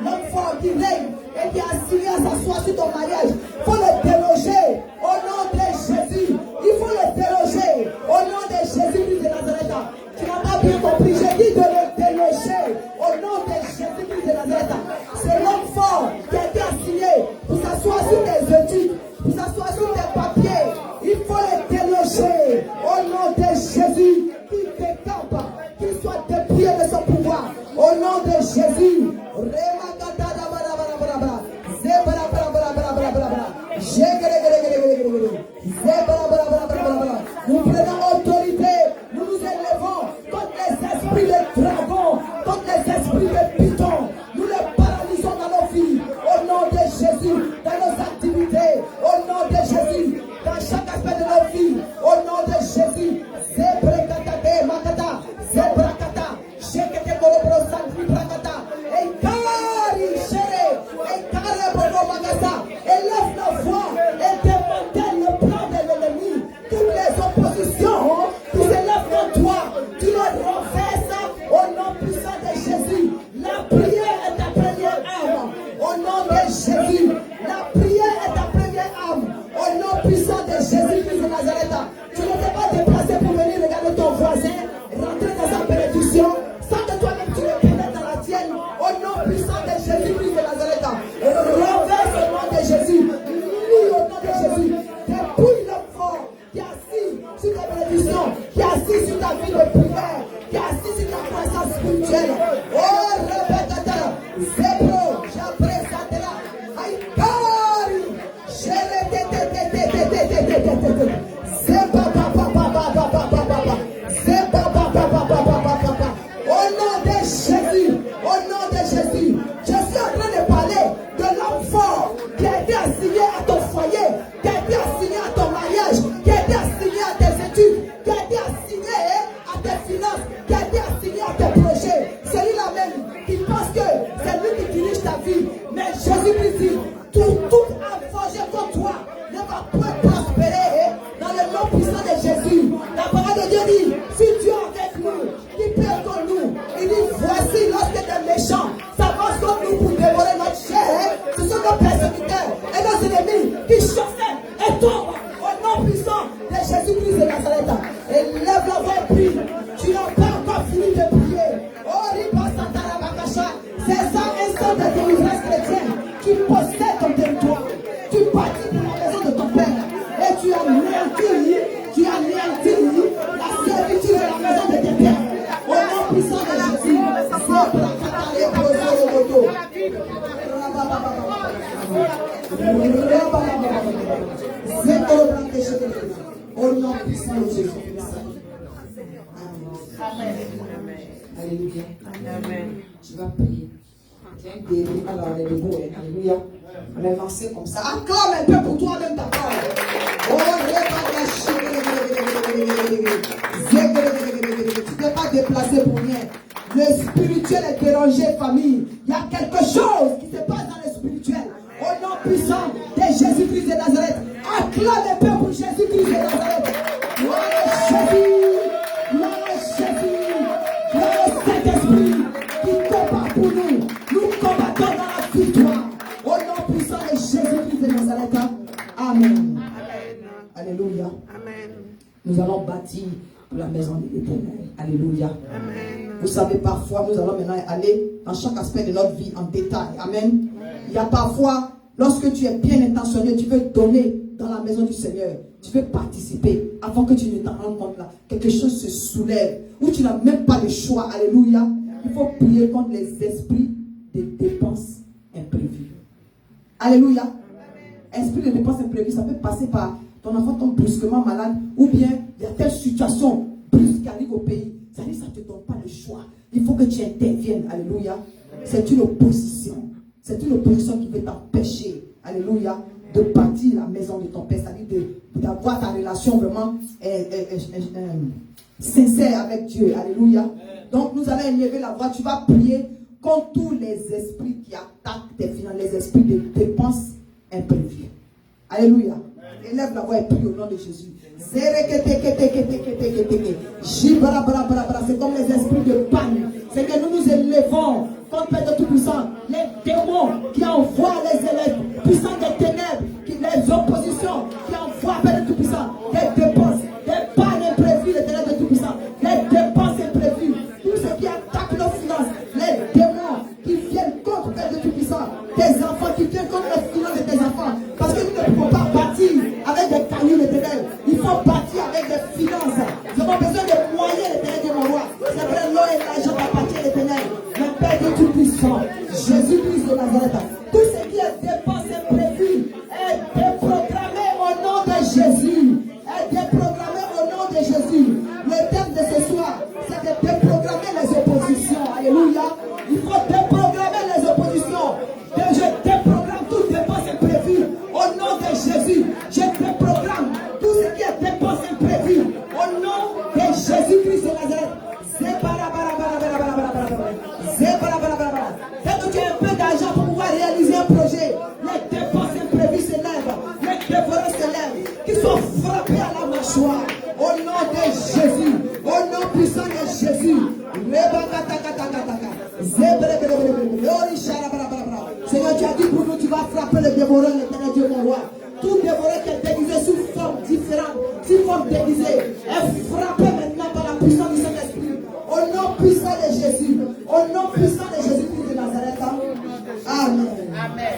l'homme fort qui règne et qui a assigné à s'asseoir sur ton mariage, il faut le déloger au nom de Jésus, il faut le déloger au nom de Jésus de Nazareth. Tu n'as pas bien compris, j'ai dit de le déloger au nom de Jésus de Nazareth. C'est l'homme fort qui a été assigné pour s'asseoir sur tes études, pour s'asseoir sur tes papiers. Il faut le déloger au nom de Jésus qui décampe, qu'il soit dépouillé de son pouvoir au nom de Jésus. Nous prenons autorité, nous nous élevons contre les esprits de dragon, contre les esprits de python. Nous les paralysons dans nos vies, au nom de Jésus, dans nos activités, au nom de Jésus, dans chaque aspect de nos vies, au nom de Jésus. sur ta bénédiction, qui est assis sur ta vie de prière, qui est assis sur ta croissance spirituelle. Oh, répète-toi. Zébro, j'apprécie-la. Aïkari. Au nom de Jésus, au nom de Jésus, je suis en train de parler de l'homme fort qui a été assigné à ton foyer, qui a été assigné à ton mariage, qui a été assigné à tes études, qui a été assigné à tes finances, qui a été assigné à tes projets. Celui-là même qui pense que c'est lui qui dirige ta vie. Mais Jésus-Christ dit, tout a forgé contre toi ne va point prospérer dans le nom puissant de Jésus. La parole de Dieu dit, si Dieu est avec nous, qui peut contre nous? Il dit, voici lorsque des méchants s'avancent contre nous pour dévorer notre chair, ce sont nos persécuteurs et nos ennemis qui chancellent et tombent au nom puissant de Jésus-Christ de Nazareth. Et lève la voix et prie. Tu n'as pas encore fini de prier. Oh, Ripa Santara Bakasha, c'est ça un sang de délivrance chrétienne. Tu possèdes ton territoire. Tu bâtis pour la maison de ton père. Et tu anéantis la servitude de la maison de tes pères. Au nom puissant de Jésus, au nom puissant de Jésus. Amen. Alléluia. Amen. Tu vas prier. Alors, alléluia. On est lancé comme ça. Acclame un peu pour toi-même ta parole. Tu n'es pas déplacé pour rien. Le spirituel est dérangé, famille. Il y a quelque chose qui se passe dans le spirituel. Au nom puissant de Jésus-Christ de Nazareth. Acclame un peu pour Jésus-Christ de Nazareth. Gloire à Jésus. Gloire à Jésus. Gloire au Saint-Esprit qui combat pour nous. Nous combattons dans la victoire. Au nom puissant de Jésus-Christ de Nazareth. Amen. Alléluia. Amen. Nous allons bâtir pour la maison de l'Éternel. Alléluia. Amen. Vous savez, parfois, nous allons maintenant aller dans chaque aspect de notre vie en détail. Amen. Il y a parfois, lorsque tu es bien intentionné, tu veux donner dans la maison du Seigneur. Tu veux participer avant que tu ne t'en rendes compte là. Quelque chose se soulève. Où tu n'as même pas le choix. Alléluia. Il faut prier contre les esprits de dépenses imprévues. Alléluia. Esprit de dépenses imprévues, ça peut passer par ton enfant tombe brusquement malade, ou bien il y a telle situation brusque qui arrive au pays. Ça ne te donne pas le choix. Il faut que tu interviennes. Alléluia. C'est une opposition. C'est une opposition qui veut t'empêcher. Alléluia. De bâtir la maison de ton Père. C'est-à-dire d'avoir ta relation vraiment sincère avec Dieu. Alléluia. Donc nous allons élever la voix. Tu vas prier contre tous les esprits qui attaquent tes finances, les esprits de dépenses imprévues. Alléluia. Élève la voix et prie au nom de Jésus. C'est comme les esprits de panne. C'est que nous nous élevons contre Père de Tout-Puissant. Les démons qui envoient les élèves puissants des ténèbres, les oppositions qui envoient Père de Tout-Puissant. Des dépenses, des pannes imprévues, les ténèbres de Tout-Puissant. Les dépenses imprévues. Tout ce qui attaque nos finances. Les démons qui viennent contre Père de Tout-Puissant. Tes enfants qui viennent contre les finances de tes enfants. Parce que nous ne pouvons pas bâtir avec des cailloux de ténèbres. Il faut bâtir avec des finances. Nous avons besoin de moyens de ténèbres de mon roi. C'est vrai, l'eau et l'argent appartiennent des ténèbres. Mais Père de Tout-Puissant, Jésus-Christ de Nazareth, tout ce qui est dépense imprévue est déprogrammé au nom de Jésus. Est déprogrammé au nom de Jésus. Le thème de ce soir, c'est de déprogrammer les oppositions. Alléluia. Il faut déprogrammer les oppositions. Je déprogramme toute dépense imprévue au nom de Jésus. Je déprogramme tout ce qui est dépense imprévue au nom de Jésus-Christ de Nazareth. Dès que tu as un peu d'argent pour pouvoir réaliser un projet, les dépenses imprévues se lèvent, les dévoreurs se lèvent, qui sont frappés à la mâchoire. Au nom de Jésus, au nom puissant de Jésus. Seigneur, tu as dit pour nous, tu vas frapper le dévoreur, l'éternel Dieu mon roi. Tout dévoreur qui est déguisé sous forme différente, sous forme déguisée, est frappé maintenant par la puissance du Saint-Esprit. Au nom puissant de Jésus, au nom puissant de Jésus-Christ de Nazareth. Amen. Amen.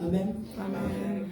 Amen. Amen.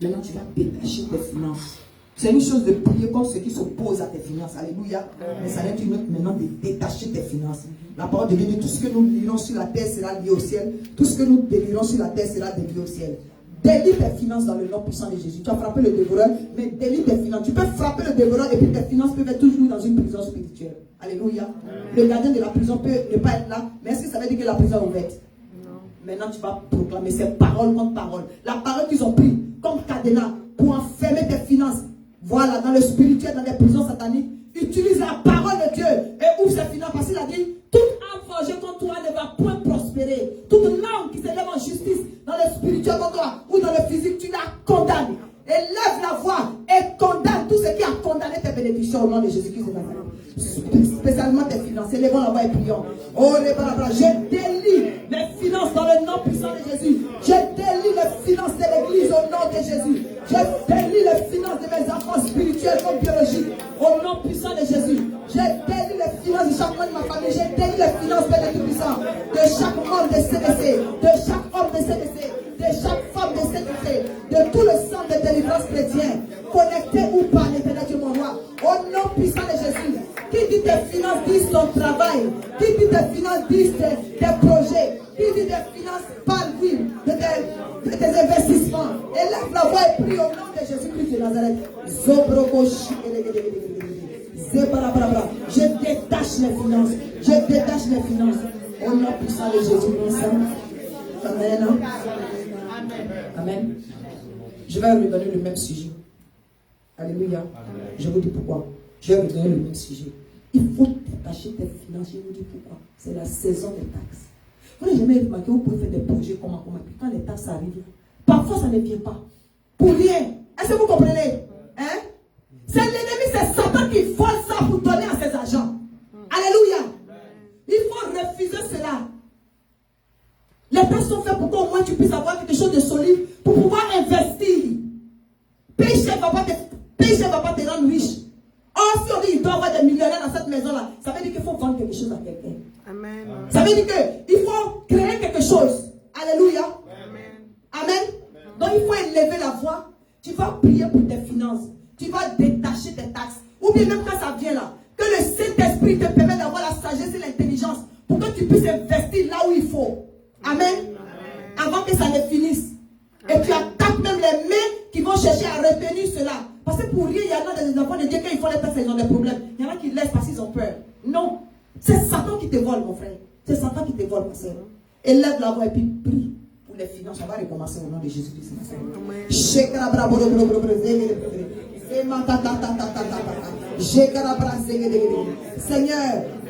Maintenant, tu vas détacher tes finances. C'est une chose de prier comme ce qui s'oppose à tes finances. Alléluia. Mais ça n'est une autre maintenant de détacher tes finances. La parole de Dieu dit tout ce que nous lirons sur la terre sera lié au ciel. Tout ce que nous délirons sur la terre sera délié au ciel. Délie tes finances dans le nom puissant de Jésus. Tu as frappé le dévoreur, mais délie tes finances. Tu peux frapper le dévoreur et puis tes finances peuvent être toujours dans une prison spirituelle. Alléluia. Le gardien de la prison peut ne pas être là, mais est-ce que ça veut dire que la prison est ouverte? Non. Maintenant tu vas proclamer ces paroles contre parole. La parole qu'ils ont pris comme cadenas pour enfermer tes finances. Voilà, dans le spirituel, dans les prisons sataniques, utilise la parole de Dieu et ouvre ses finances parce qu'il a dit toute âme forgée contre toi ne va point prospérer. Toute langue qui se lève en justice dans le spirituel contre toi ou dans le physique, tu la condamnes. Et lève la voix et condamne tout ce qui a condamné tes bénédictions au nom de Jésus-Christ de Nazareth. Spécialement tes finances. Élevons la voix et prions. Oh, je délie les finances dans le nom puissant de Jésus. Je délie les finances de l'église au nom de Jésus. Je délie les finances de mes enfants spirituels comme biologiques au nom puissant de Jésus. Je délie les finances de chaque membre de ma famille. Je délie les finances de tout-puissant de chaque membre de CDC, de chaque homme de CDC, de chaque femme de CDC, de tout le centre de délivrance chrétien, connecté ou pas, l'éternel Dieu mon roi, au nom puissant de Jésus. Qui dit tes finances, dit ton travail. Qui dit tes finances, dit tes projets. Qui dit tes finances, parle, oui, de tes investissements. Élève la voix et prie au nom de Jésus-Christ de Nazareth. Je détache les finances. Je détache les finances. Au nom puissant de Jésus-Christ. Amen. Amen. Je vais redonner le même sujet. Alléluia. Je vous dis pourquoi. Je vais redonner le même sujet. Il faut détacher tes finances. Je vous dis pourquoi. C'est la saison des taxes. Vous n'avez jamais remarqué que vous pouvez faire des projets comment. Quand les taxes arrivent, parfois ça ne vient pas. Pour rien. Est-ce que vous comprenez? Hein? C'est l'ennemi, c'est Satan qui vole ça pour donner à ses agents. Alléluia. Il faut refuser cela. Les taxes sont faites pour qu'au moins tu puisses avoir quelque chose de solide pour pouvoir investir. Péché ne va pas te rendre riche. Or, si on dit qu'il doit avoir des millionnaires dans cette maison-là, ça veut dire qu'il faut vendre quelque chose à quelqu'un. Amen. Ça veut dire qu'il faut créer quelque chose. Alléluia. Amen. Amen. Donc, il faut élever la voix. Tu vas prier pour tes finances. Tu vas détacher tes taxes. Ou bien même quand ça vient là, que le Saint-Esprit te permet d'avoir la sagesse et l'intelligence pour que tu puisses investir là où il faut. Amen. Avant que ça ne finisse. Et tu attaques même les mains qui vont chercher à retenir cela. Parce que pour rien, il y en a des enfants de Dieu quand ils font les taxes, ils ont des problèmes. Il y en a qui laissent parce qu'ils ont peur. Non. C'est Satan qui te vole, mon frère. C'est Satan qui te vole, ma soeur. Élève la voix et puis prie pour les finances. On va recommencer au nom de Jésus-Christ. Seigneur,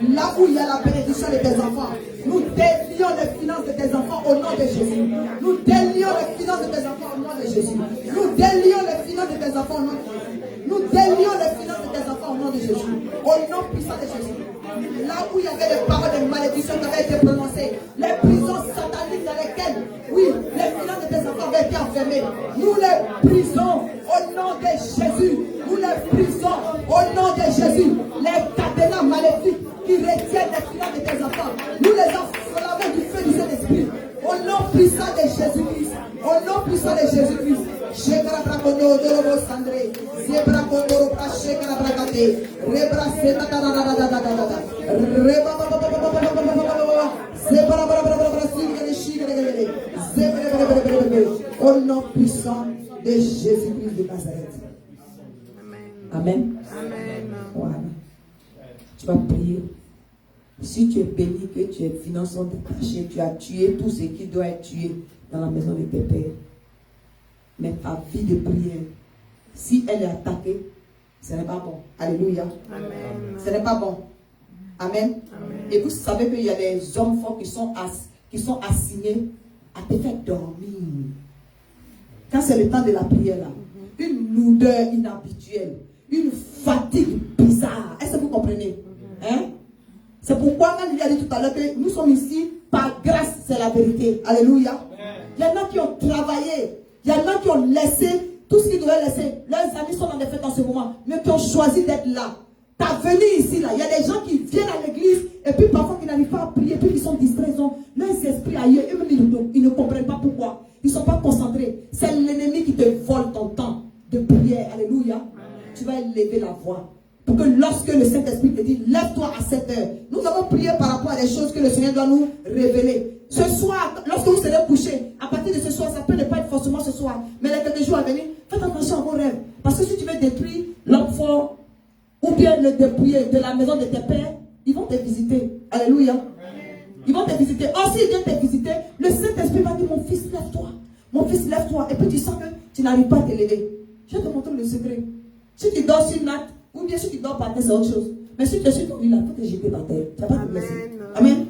là où il y a la bénédiction de tes enfants, nous délions les finances de tes enfants au nom de Jésus. Nous délions les finances de tes enfants au nom de Jésus. Nous délions les finances de tes enfants au nom de Jésus. Nous délions les finances de tes enfants au nom de Jésus. Au nom puissant de Jésus. Là où il y avait des paroles de malédiction qui avaient été prononcées, les prisons sataniques dans lesquelles, oui, les finances de tes enfants avaient été enfermées, nous les brisons au nom de Jésus. Nous les brisons au nom de Jésus. Les cadenas maléfiques qui retiennent les finances de tes enfants, nous les enflammons du feu du Saint-Esprit. Au nom puissant de Jésus-Christ. Au nom puissant de Jésus-Christ. Au nom puissant de Jésus-Christ de Nazareth. Amen. Amen. Voilà. Tu vas prier. Si tu es béni, que tes finances sont détachées, tu as tué tout ce qui doit être tué dans la maison de tes pères. Mais ta vie de prière, si elle est attaquée, ce n'est pas bon. Alléluia. Amen. Ce n'est pas bon. Amen. Amen. Et vous savez qu'il y a des hommes forts qui sont assignés à te faire dormir. Quand c'est le temps de la prière, là, une lourdeur inhabituelle, une fatigue bizarre. Est-ce que vous comprenez? Hein? C'est pourquoi quand il a dit tout à l'heure que nous sommes ici par grâce, c'est la vérité. Alléluia. Il y en a qui ont travaillé. Il y en a qui ont laissé tout ce qu'ils devaient laisser. Leurs amis sont dans des fêtes en ce moment, mais qui ont choisi d'être là. Ta venue ici, là, il y a des gens qui viennent à l'église et puis parfois qui n'arrivent pas à prier, puis ils sont distraits, ils ont leurs esprits ailleurs, eux-mêmes ils ne comprennent pas pourquoi. Ils ne sont pas concentrés. C'est l'ennemi qui te vole ton temps de prière. Alléluia. tu vas élever la voix. Pour que lorsque le Saint-Esprit te dit, lève-toi à cette heure. Nous avons prié par rapport à des choses que le Seigneur doit nous révéler. Ce soir, lorsque vous serez couché, à partir de ce soir, ça peut ne pas être forcément ce soir, mais les quelques jours à venir, faites attention à vos rêves. Parce que si tu veux détruire l'enfant, ou bien le dépouiller de la maison de tes pères, ils vont te visiter. Alléluia. Ils vont te visiter. Or, s'ils viennent te visiter, le Saint-Esprit va dire, mon fils, lève-toi. Mon fils, lève-toi. Et puis tu sens que tu n'arrives pas à t'élever. Je vais te montrer le secret. Si tu dors sur une natte, ou bien si tu dors par terre, c'est autre chose. Mais si tu es sur ton lit là, il faut te jeter par terre. Tu vas pas te blesser. Amen.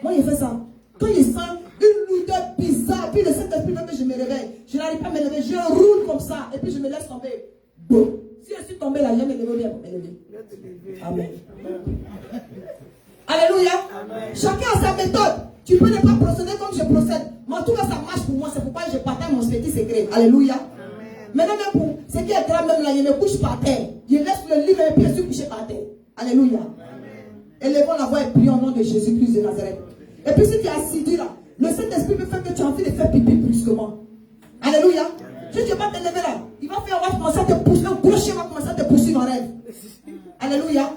Moi, j'ai fait ça. Quand il sent une lourdeur bizarre, puis le Saint-Esprit veut que je me réveille. Je n'arrive pas à me lever. Je roule comme ça. Et puis je me laisse tomber. Bon. Si je suis tombé là, je vais me lever bien pour me lever. Amen. Alléluia. Amen. Chacun a sa méthode. Tu peux ne pas procéder comme je procède. Mais en tout cas, ça marche pour moi. C'est pourquoi je partage mon petit secret. Alléluia. Maintenant, même pour ce qui est grave, même là, je me couche par terre. Je laisse le lit, et puis je suis couché par terre. Alléluia. Élevons la voix et prions au nom de Jésus-Christ de Nazareth. Et puis si tu es assidu là, le Saint-Esprit peut faire que tu as envie de faire pipi brusquement. Alléluia. Si tu ne veux pas te lever là, il va faire, on va commencer à te pousser, un gros chien va commencer à te pousser en rêve. Alléluia.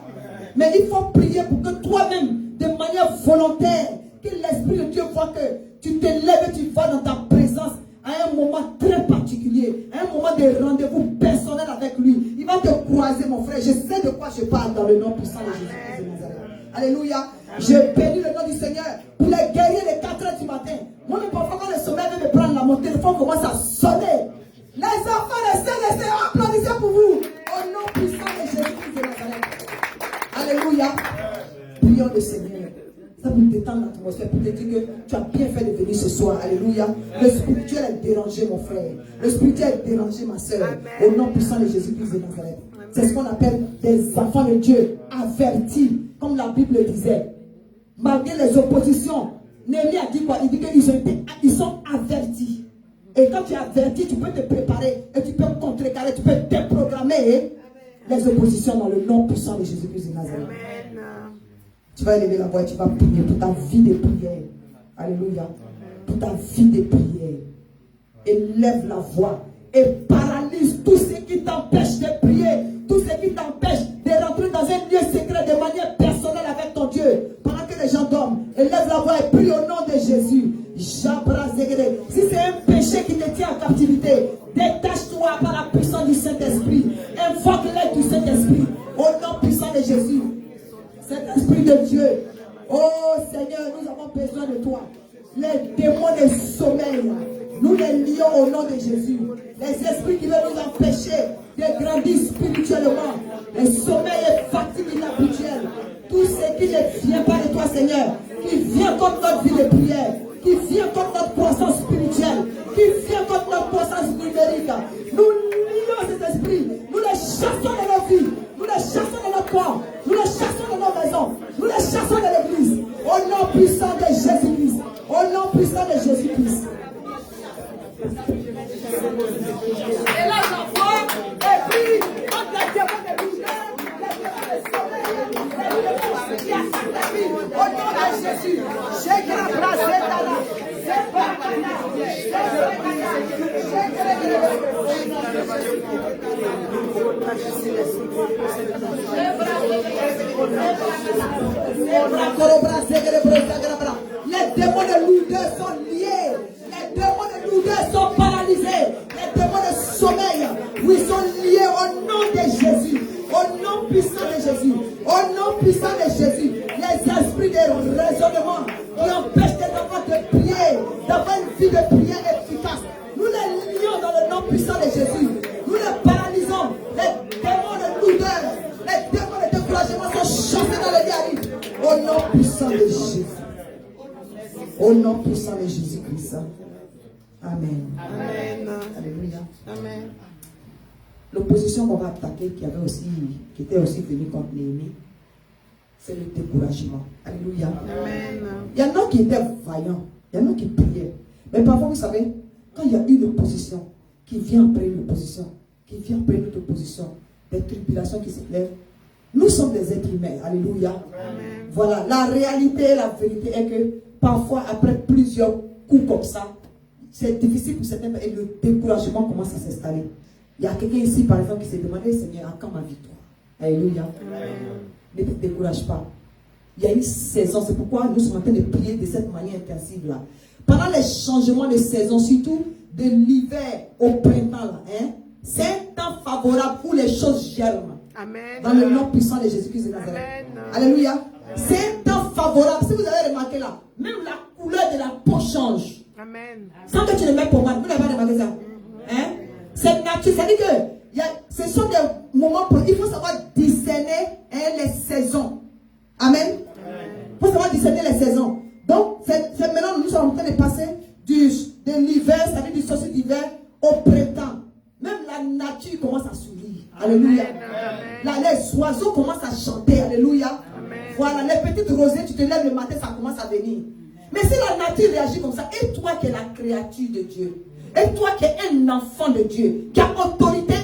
Mais il faut prier pour que toi-même, de manière volontaire, que l'Esprit de Dieu voit que tu te lèves et tu vas dans ta présence à un moment très particulier, à un moment de rendez-vous personnel avec lui. Il va te croiser, mon frère. Je sais de quoi je parle dans le nom puissant de Jésus-Christ de Nazareth. Alléluia. Je bénis le nom du Seigneur pour les guerriers les 4 heures du matin. Moi, même parfois, quand le sommeil vient me prendre là, mon téléphone commence à sonner. Les enfants, les applaudissez pour vous. Au nom puissant de Jésus-Christ de Nazareth. Alléluia. Prions le Seigneur. Ça pour détendre l'atmosphère, pour te dire que tu as bien fait de venir ce soir. Alléluia. Le spirituel est dérangé, mon frère. Le spirituel est dérangé, ma soeur. Au nom puissant de Jésus-Christ de Nazareth. C'est ce qu'on appelle des enfants de Dieu avertis, comme la Bible disait. Malgré les oppositions, Néhémie a dit quoi? Il dit qu'ils sont avertis. Et quand tu es averti, tu peux te préparer et tu peux contrecarrer, tu peux déprogrammer les oppositions dans le nom puissant de Jésus-Christ de Nazareth. Tu vas élever la voix et tu vas prier pour ta vie de prière. Alléluia. Pour ta vie de prière. Élève la voix et paralyse tout ce qui t'empêche de prier, tout ce qui t'empêche de rentrer dans un lieu secret de manière personnelle avec ton Dieu. Pendant que les gens dorment, élève la voix et prie au nom de Jésus. Si c'est un péché qui te tient en captivité, détache-toi par la puissance du Saint-Esprit. Invoque l'aide du Saint-Esprit au nom puissant de Jésus. Saint-Esprit de Dieu, oh Seigneur, nous avons besoin de toi. Les démons de sommeil, nous les lions au nom de Jésus. Les esprits qui veulent nous empêcher de grandir spirituellement, les sommeils et fatigues inhabituelles, tout ce qui ne vient pas de toi, Seigneur, qui vient contre notre vie de prière, qui vient contre notre croissance spirituelle, qui vient contre notre croissance numérique. Nous lions cet esprit, nous les chassons de nos vies, nous les chassons de notre corps, nous les chassons de nos maisons, nous les chassons de l'église, au nom puissant de Jésus-Christ, au nom puissant de Jésus-Christ. Et là, j'envoie, et puis, quand les démons de lumière, les démons de sommeil, les démons qui attaquent la vie, au nom de Jésus, j'ai grâce à la c'est pas les démons de lourdeur sont liés, les démons de lourdeur sont paralysés, les démons de sommeil, oui, sont liés au nom de Jésus, au nom puissant de Jésus, au nom puissant de Jésus. Les esprits de raisonnement qui empêchent les enfants de prier, d'avoir une vie de prière efficace, nous les lions dans le nom puissant de Jésus. Nous les paralysons. Les démons de lourdeur, les démons de découragement sont chassés dans le diable. Au nom puissant de Jésus. Au nom puissant de Jésus-Christ. Amen. Amen. Alléluia. Amen. L'opposition qu'on va attaquer, qui était aussi venue contre Néhémie, c'est le découragement. Alléluia. Amen. Il y en a qui étaient vaillants, il y en a qui priaient. Mais parfois, vous savez, quand il y a une opposition, qui vient après une opposition, qui vient après une autre opposition, des tribulations qui se lèvent, nous sommes des êtres humains. Alléluia. Amen. Voilà, la réalité, la vérité est que parfois, après plusieurs coups comme ça, c'est difficile pour certains et le découragement commence à s'installer. Il y a quelqu'un ici, par exemple, qui s'est demandé, Seigneur, à quand ma victoire? Alléluia. Ne te décourage pas. Il y a une saison, c'est pourquoi nous sommes en train de prier de cette manière intensive-là. Pendant les changements de saison, surtout de l'hiver au printemps, là, c'est un temps favorable où les choses germent. Amen. Dans le nom puissant de Jésus-Christ de Nazareth. Alléluia. C'est un temps favorable. Si vous avez remarqué là, même la couleur de la peau change. Amen. Sans que tu le mettes pour moi. Vous n'avez pas remarqué ça? C'est naturel. C'est-à-dire que ce sont des moments pour. Il faut savoir discerner les saisons. Amen. Il faut savoir discerner les saisons. Donc, c'est maintenant nous sommes en train de passer de l'hiver, c'est-à-dire du solstice d'hiver au printemps. Même la nature commence à sourire. Alléluia. Les oiseaux commencent à chanter. Alléluia. Amen. Voilà, les petites rosées, tu te lèves le matin, ça commence à venir. Mais si la nature réagit comme ça, et toi qui es la créature de Dieu, et toi qui es un enfant de Dieu, qui a autorité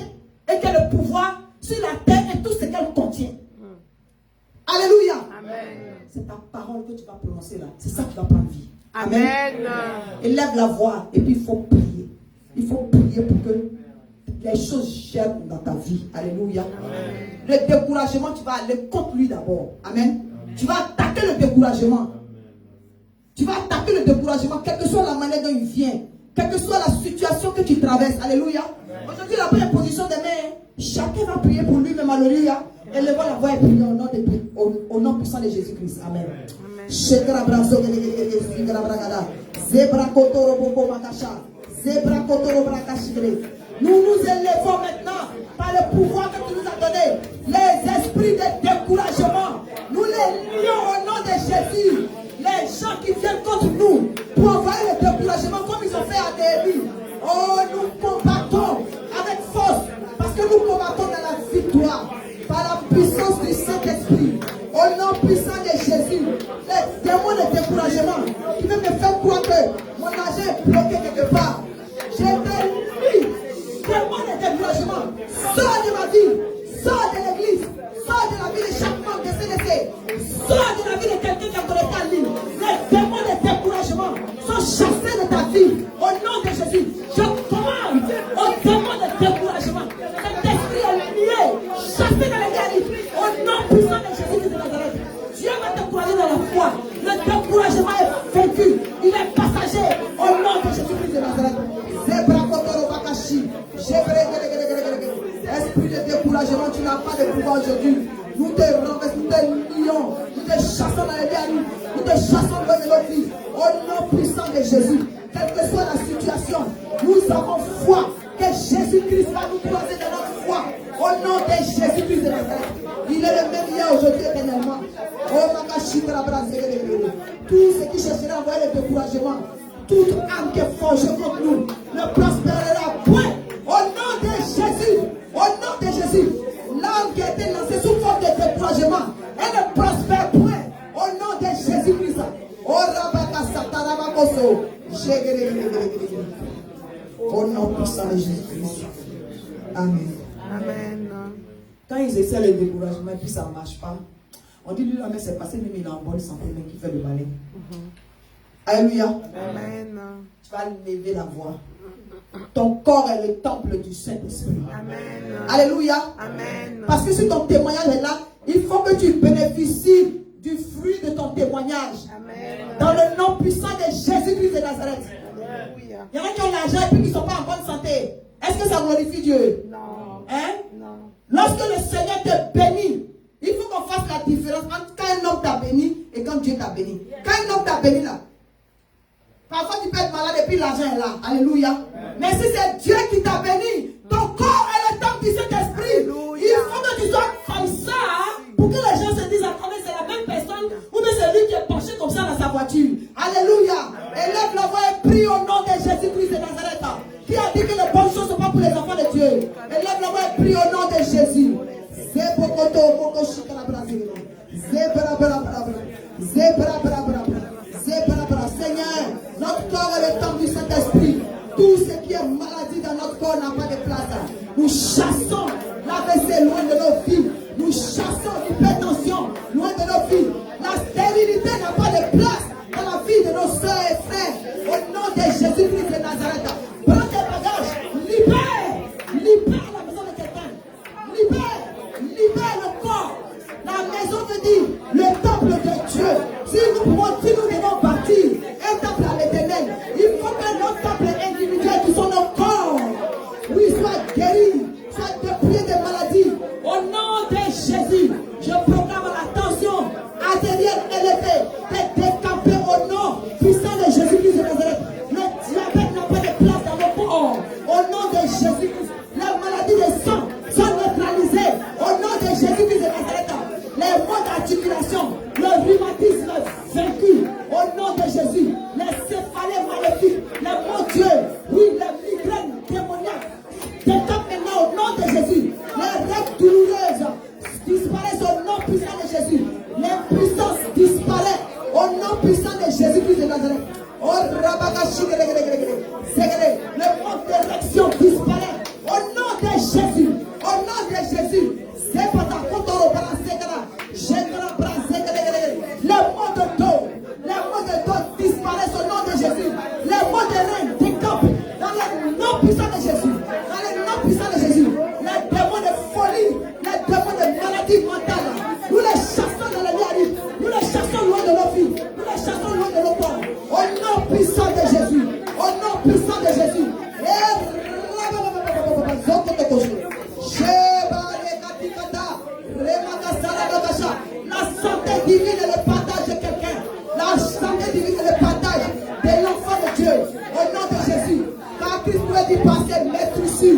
et qui a le pouvoir sur la terre et tout ce qu'elle contient. Alléluia. Amen. C'est ta parole que tu vas prononcer là. C'est ça qui va prendre vie. Amen. Élève la voix et puis il faut prier. Il faut prier pour que les choses germent dans ta vie. Alléluia. Amen. Le découragement, tu vas aller contre lui d'abord. Amen. Tu vas attaquer le découragement. Tu vas attaquer le découragement, quelle que soit la manière dont il vient, quelle que soit la situation que tu traverses. Alléluia. Aujourd'hui, la première position des mains, chacun va prier pour lui-même. Alléluia. Élevons la voix et prions au nom puissant de Jésus-Christ. Amen. Nous nous élevons maintenant par le pouvoir que tu nous as donné. Les esprits de découragement, nous les lions au nom de Jésus. Les gens qui viennent contre nous pour envoyer le découragement comme ils ont fait à Néhémie. Oh, nous combattons avec force parce que nous combattons dans la victoire par la puissance du Saint-Esprit. Au nom puissant de Jésus, les démons de découragement qui veulent me faire croire que mon argent est bloqué quelque part. J'ai été démon de découragement, sors de ma vie, sors de l'église, sors de la vie de chaque membre de CDC, sors de la vie de quelqu'un qui a connecté à lui. Les démons de découragement sont chassés de ta vie. Au nom de Jésus, je commande aux démons de découragement. Cet esprit est lié, chassé dans les guerres. Au nom puissant de Jésus de Nazareth. Dieu va t'encourager dans la foi. Le découragement est vaincu. Il est passager. Au nom de Jésus-Christ de Nazareth. Esprit de découragement, tu n'as pas de pouvoir aujourd'hui. Nous te renversons, nous te lions, nous te chassons dans les guerres, nous te chassons loin de notre vie. Au nom puissant de Jésus, quelle que soit la situation, nous avons foi que Jésus-Christ va nous croiser dans notre foi. Au nom de Jésus-Christ de Nazareth. Il est le même hier, aujourd'hui, éternellement. Tout ce qui cherchera à envoyer le découragement, toute âme qui est forgée contre nous, ne prospérera point. Au nom de Jésus, au nom de Jésus, l'âme qui a été lancée sous forme de découragement, elle ne prospère point. Au nom de Jésus-Christ. Au nom puissant de Jésus-Christ. Amen. Amen. Quand ils essaient le découragement et puis ça ne marche pas, on dit lui là, mais c'est passé, même il est en bonne santé, mais qui fait le balai. Alléluia. Amen. Tu vas lever la voix. Ton corps est le temple du Saint-Esprit. Amen. Alléluia. Amen. Parce que si ton témoignage est là, il faut que tu bénéficies du fruit de ton témoignage. Amen. Dans le nom puissant de Jésus-Christ de Nazareth. Alléluia. Il y en a qui ont l'argent et puis qui ne sont pas en bonne santé. Est-ce que ça glorifie Dieu? Non. Hein? Non. Lorsque le Seigneur te bénit, il faut qu'on fasse la différence entre quand un homme t'a béni et quand Dieu t'a béni. Quand un homme t'a béni là, parfois tu peux être malade et puis l'argent est là. Alléluia. Mais si c'est Dieu qui t'a béni, ton corps est le temple du Saint-Esprit. Il faut que tu sois comme ça pour que les gens se disent attendez, c'est la même personne ou bien c'est lui qui est penché comme ça dans sa voiture. Alléluia. Élève la voix et prie au nom de Jésus-Christ de Nazareth. Qui a dit que les bonnes choses ne sont pas pour les enfants de Dieu. Élève la voix et prie au nom de Jésus. Seigneur, notre corps est le temple du Saint-Esprit. Tout ce qui est maladie dans notre corps n'a pas de place. Nous chassons l'AVC loin de nos vies. Nous chassons l'hypertension loin de nos vies. La stérilité n'a pas de place dans la vie de nos soeurs et frères. Au nom de Jésus-Christ de Nazareth. Prends tes bagages. Libère Jésus. Je proclame la tension artérielle élevée est décampée au nom puissant de Jésus-Christ de Nazareth. Le diabète n'a pas de place dans le corps. Au nom de Jésus-Christ, les maladies de sang sont neutralisées. Au nom de Jésus-Christ de Nazareth, les maux d'articulation, le rhumatisme vaincu. Au nom de Jésus, les céphalées maléfiques, les maux Dieu, oui, les migraines démoniaques, décampent maintenant au nom de Jésus. Les règles douloureuses disparaissent au nom puissant de Jésus. L'impuissance disparaît au nom puissant de Jésus-Christ de Nazareth. Oh, Rabagashi, le manque d'érection disparaît au nom de Jésus. Au nom de Jésus. C'est pas ta photo, les maux de dos disparaissent au nom de Jésus. Les maux de reins décampent dans le nom puissant de Jésus. Dans le nom puissant de Jésus. Les démons de folie, les démons de maladie mentale, nous les chassons dans les lieux. Nous les chassons loin de nos filles. Nous les chassons loin de nos corps. Au nom puissant de Jésus. Au nom puissant de Jésus. La santé divine est le partage de quelqu'un. La santé divine est le partage de l'enfant de Dieu. Au nom de Jésus. Car Christ nous a dit passer maître ici.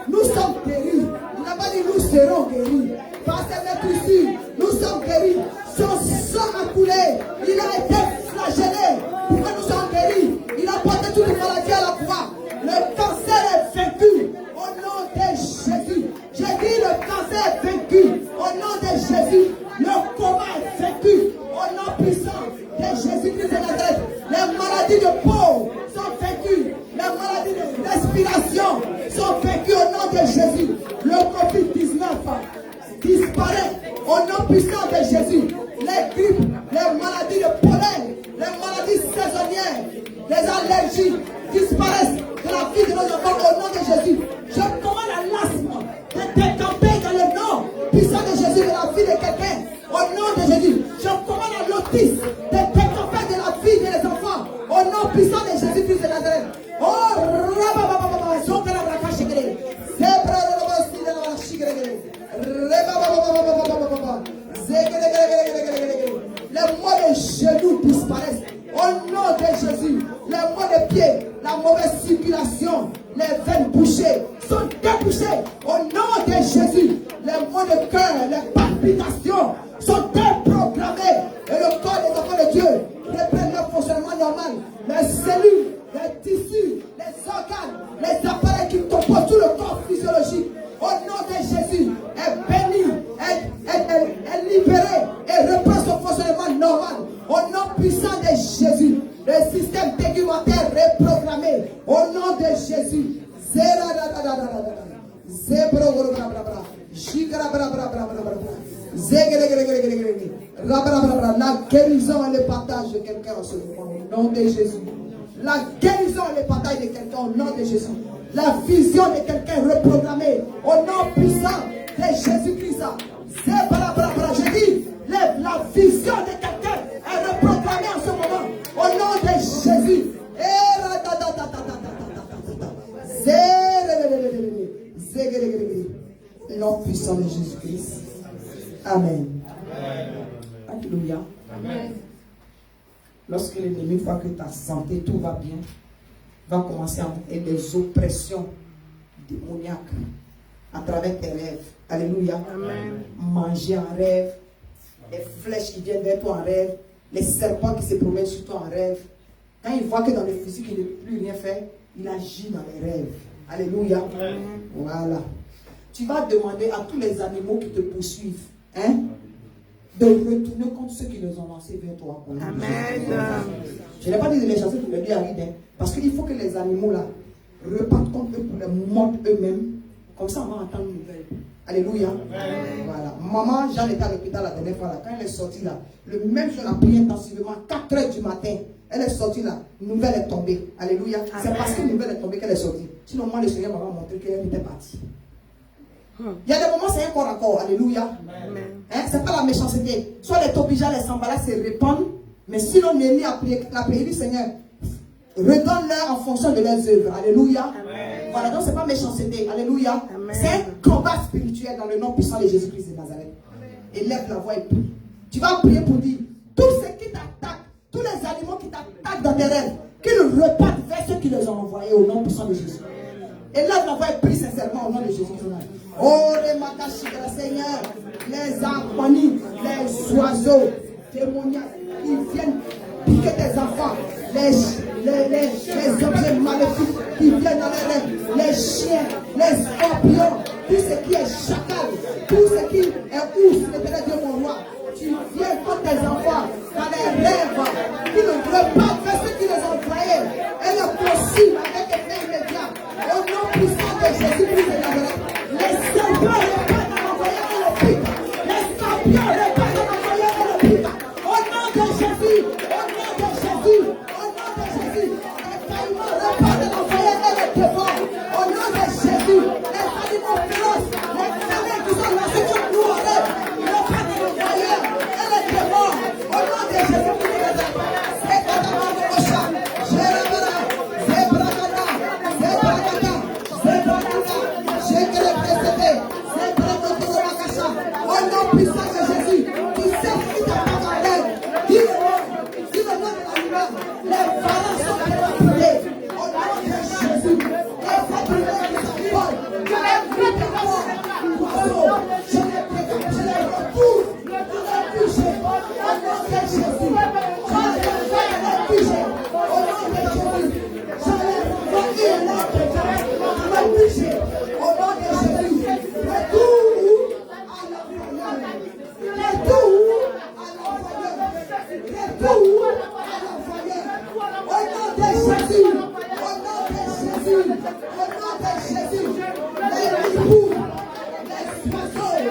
Nous sommes guéris. Il n'a pas dit nous serons guéris. Passer maître ici. Nous sommes guéris. Son sang a coulé. Il a été flagellé. Pour que nous soyons guéris. Il a porté toute maladie à la croix. Le cancer est vaincu. Au nom de Jésus. J'ai dit le cancer est vaincu. Au nom de Jésus. Le coma est vaincu. Au nom puissant de Jésus-Christ de Nazareth. Les maladies de peau sont vaincues. Les maladies de respiration sont vaincues au nom de Jésus. Le Covid-19 disparaît au nom puissant de Jésus. Les grippes, les maladies de pollen, les maladies saisonnières, les allergies disparaissent de la vie de nos enfants au nom de Jésus. Je commande à l'asthme de décamper dans le nom puissant de Jésus de la vie de quelqu'un. Au nom de Jésus, je commande à l'autisme de décamper de la vie des enfants. Au nom puissant de Jésus-Christ de Nazareth. Oh, les maux de genoux disparaissent. Au nom de Jésus, les maux de pied, la mauvaise circulation, les veines bouchées sont débouchées. Au nom de Jésus, les maux de cœur, les palpitations sont déprogrammées. Et le corps des enfants de Dieu reprend leur fonctionnement normal. Les cellules, les tissus, les organes, les appareils qui composent tout le corps physiologique, au nom de Jésus, est béni, est libéré et reprend son fonctionnement normal. Au nom puissant de Jésus, le système réglementaire reprogrammé. Au nom de Jésus. La guérison et le partage de quelqu'un en ce moment. Au nom de Jésus. La guérison et le partage de quelqu'un au nom de Jésus. La vision de quelqu'un reprogrammée au nom puissant de Jésus-Christ. Je dis, la vision de quelqu'un est reprogrammée en ce moment au nom de Jésus. Nom puissant de Jésus-Christ. Amen. Alléluia. Amen. Lorsque l'ennemi voit que ta santé, tout va bien, va commencer à monter des oppressions démoniaques à travers tes rêves. Alléluia. Amen. Manger en rêve, les flèches qui viennent vers toi en rêve, les serpents qui se promènent sur toi en rêve. Quand il voit que dans le physique, il ne peut plus rien faire, il agit dans les rêves. Alléluia. Amen. Voilà. Tu vas demander à tous les animaux qui te poursuivent, de retourner contre ceux qui les ont lancés vers toi. Amen. Je n'ai pas dit de les chasser pour les dire Aride, parce qu'il faut que les animaux là repartent contre eux pour les mordre eux-mêmes. Comme ça, on va entendre une nouvelle. Alléluia. Voilà. Maman, Jeanne était à l'hôpital la dernière fois là. Quand elle est sortie là, le même jour, elle a prié intensivement, 4 h du matin. Elle est sortie là, une nouvelle est tombée. Alléluia. C'est parce qu'une nouvelle est tombée qu'elle est sortie. Sinon, moi, le Seigneur m'a montré qu'elle était partie. Il y a des moments, c'est un corps à corps. Alléluia. C'est pas la méchanceté. Soit les tobijas, les sambalas se répandent, mais sinon, Némi a prié du Seigneur. Redonne-leur en fonction de leurs œuvres. Alléluia. Amen. Voilà, donc c'est pas méchanceté. Alléluia. C'est un combat spirituel dans le nom puissant de Jésus-Christ de Nazareth. Amen. élève la voix et prie. Tu vas prier pour dire, tous ceux qui t'attaquent, tous les animaux qui t'attaquent dans tes rêves, qu'ils repartent vers ceux qui les ont envoyés au nom puissant de Jésus. Élève la voix et prie sincèrement au nom de Jésus. Oh, les Seigneur, les harmonies, les oiseaux démoniaques qui viennent piquer tes enfants, les objets maléfiques qui viennent dans les rêves, les chiens, les scorpions, tout ce qui est chacal, tout ce qui est ours, l'éternel Dieu mon roi. Tu viens contre tes enfants dans les rêves, qui ne repartent vers ceux qui les ont envoyés et le consument avec effet immédiat. Au nom puissant de Jésus-Christ de Nazareth, les serpents repartent en envoyant et le piquent. Les scorpions repartent en envoyant et le piquent. Au nom de Jésus, au nom de Jésus, au nom de Jésus, les caïmans repartent en envoyant et le dévorent. Au nom de Jésus, les animaux féroces, les félins qui sont lancés contre nous en rêve, repartent en envoyant et le dévorent. Au nom de Jésus-Christ de Nazareth, c'est pas ta main de Ocha, Jérémia, c'est Bragada, c'est Bragada, c'est Bragada, j'ai que le précédé, c'est Bragada de la Cacha. Au nom puissant de Jésus, tu sais qui t'attaque en rêve, dis le nom de l'animal, les varans sont dépapillés. Au nom de Jésus, les fatigués qui s'envolent, que les bruits de mort, oiseaux, je les repousse, je les touche. Au nom de Jésus, je les touche. Au nom de Jésus, je les renvoie et leur touche. Au nom de Jésus, retour à l'envoyeur. Retour à l'envoyeur. Retour à l'envoyeur. Au nom de Jésus, au nom de Jésus, au nom de Jésus, les hiboux, les oiseaux,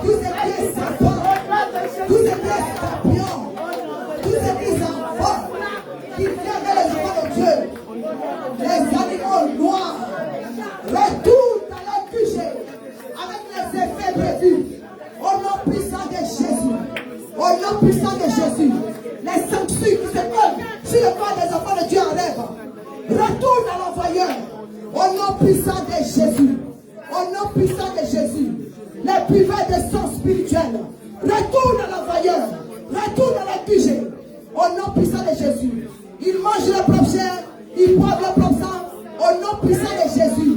tous ces pieds serpents, tous ces pieds scorpions, tous ces pieds enfants qui viennent vers les enfants de Dieu, les animaux noirs, retournent dans leur QG avec les effets prévus. Au nom puissant de Jésus, au nom puissant de Jésus, les sanctions qui se collent sur le corps des enfants de Dieu en rêve, retournent à l'envoyeur. Au nom puissant de Jésus, au nom puissant de Jésus, les buveurs de sang spirituel, retournent à l'envoyeur, retournent à la QG. Au nom puissant de Jésus, ils mangent le propre chair, ils boivent le propre sang. Au nom puissant de Jésus,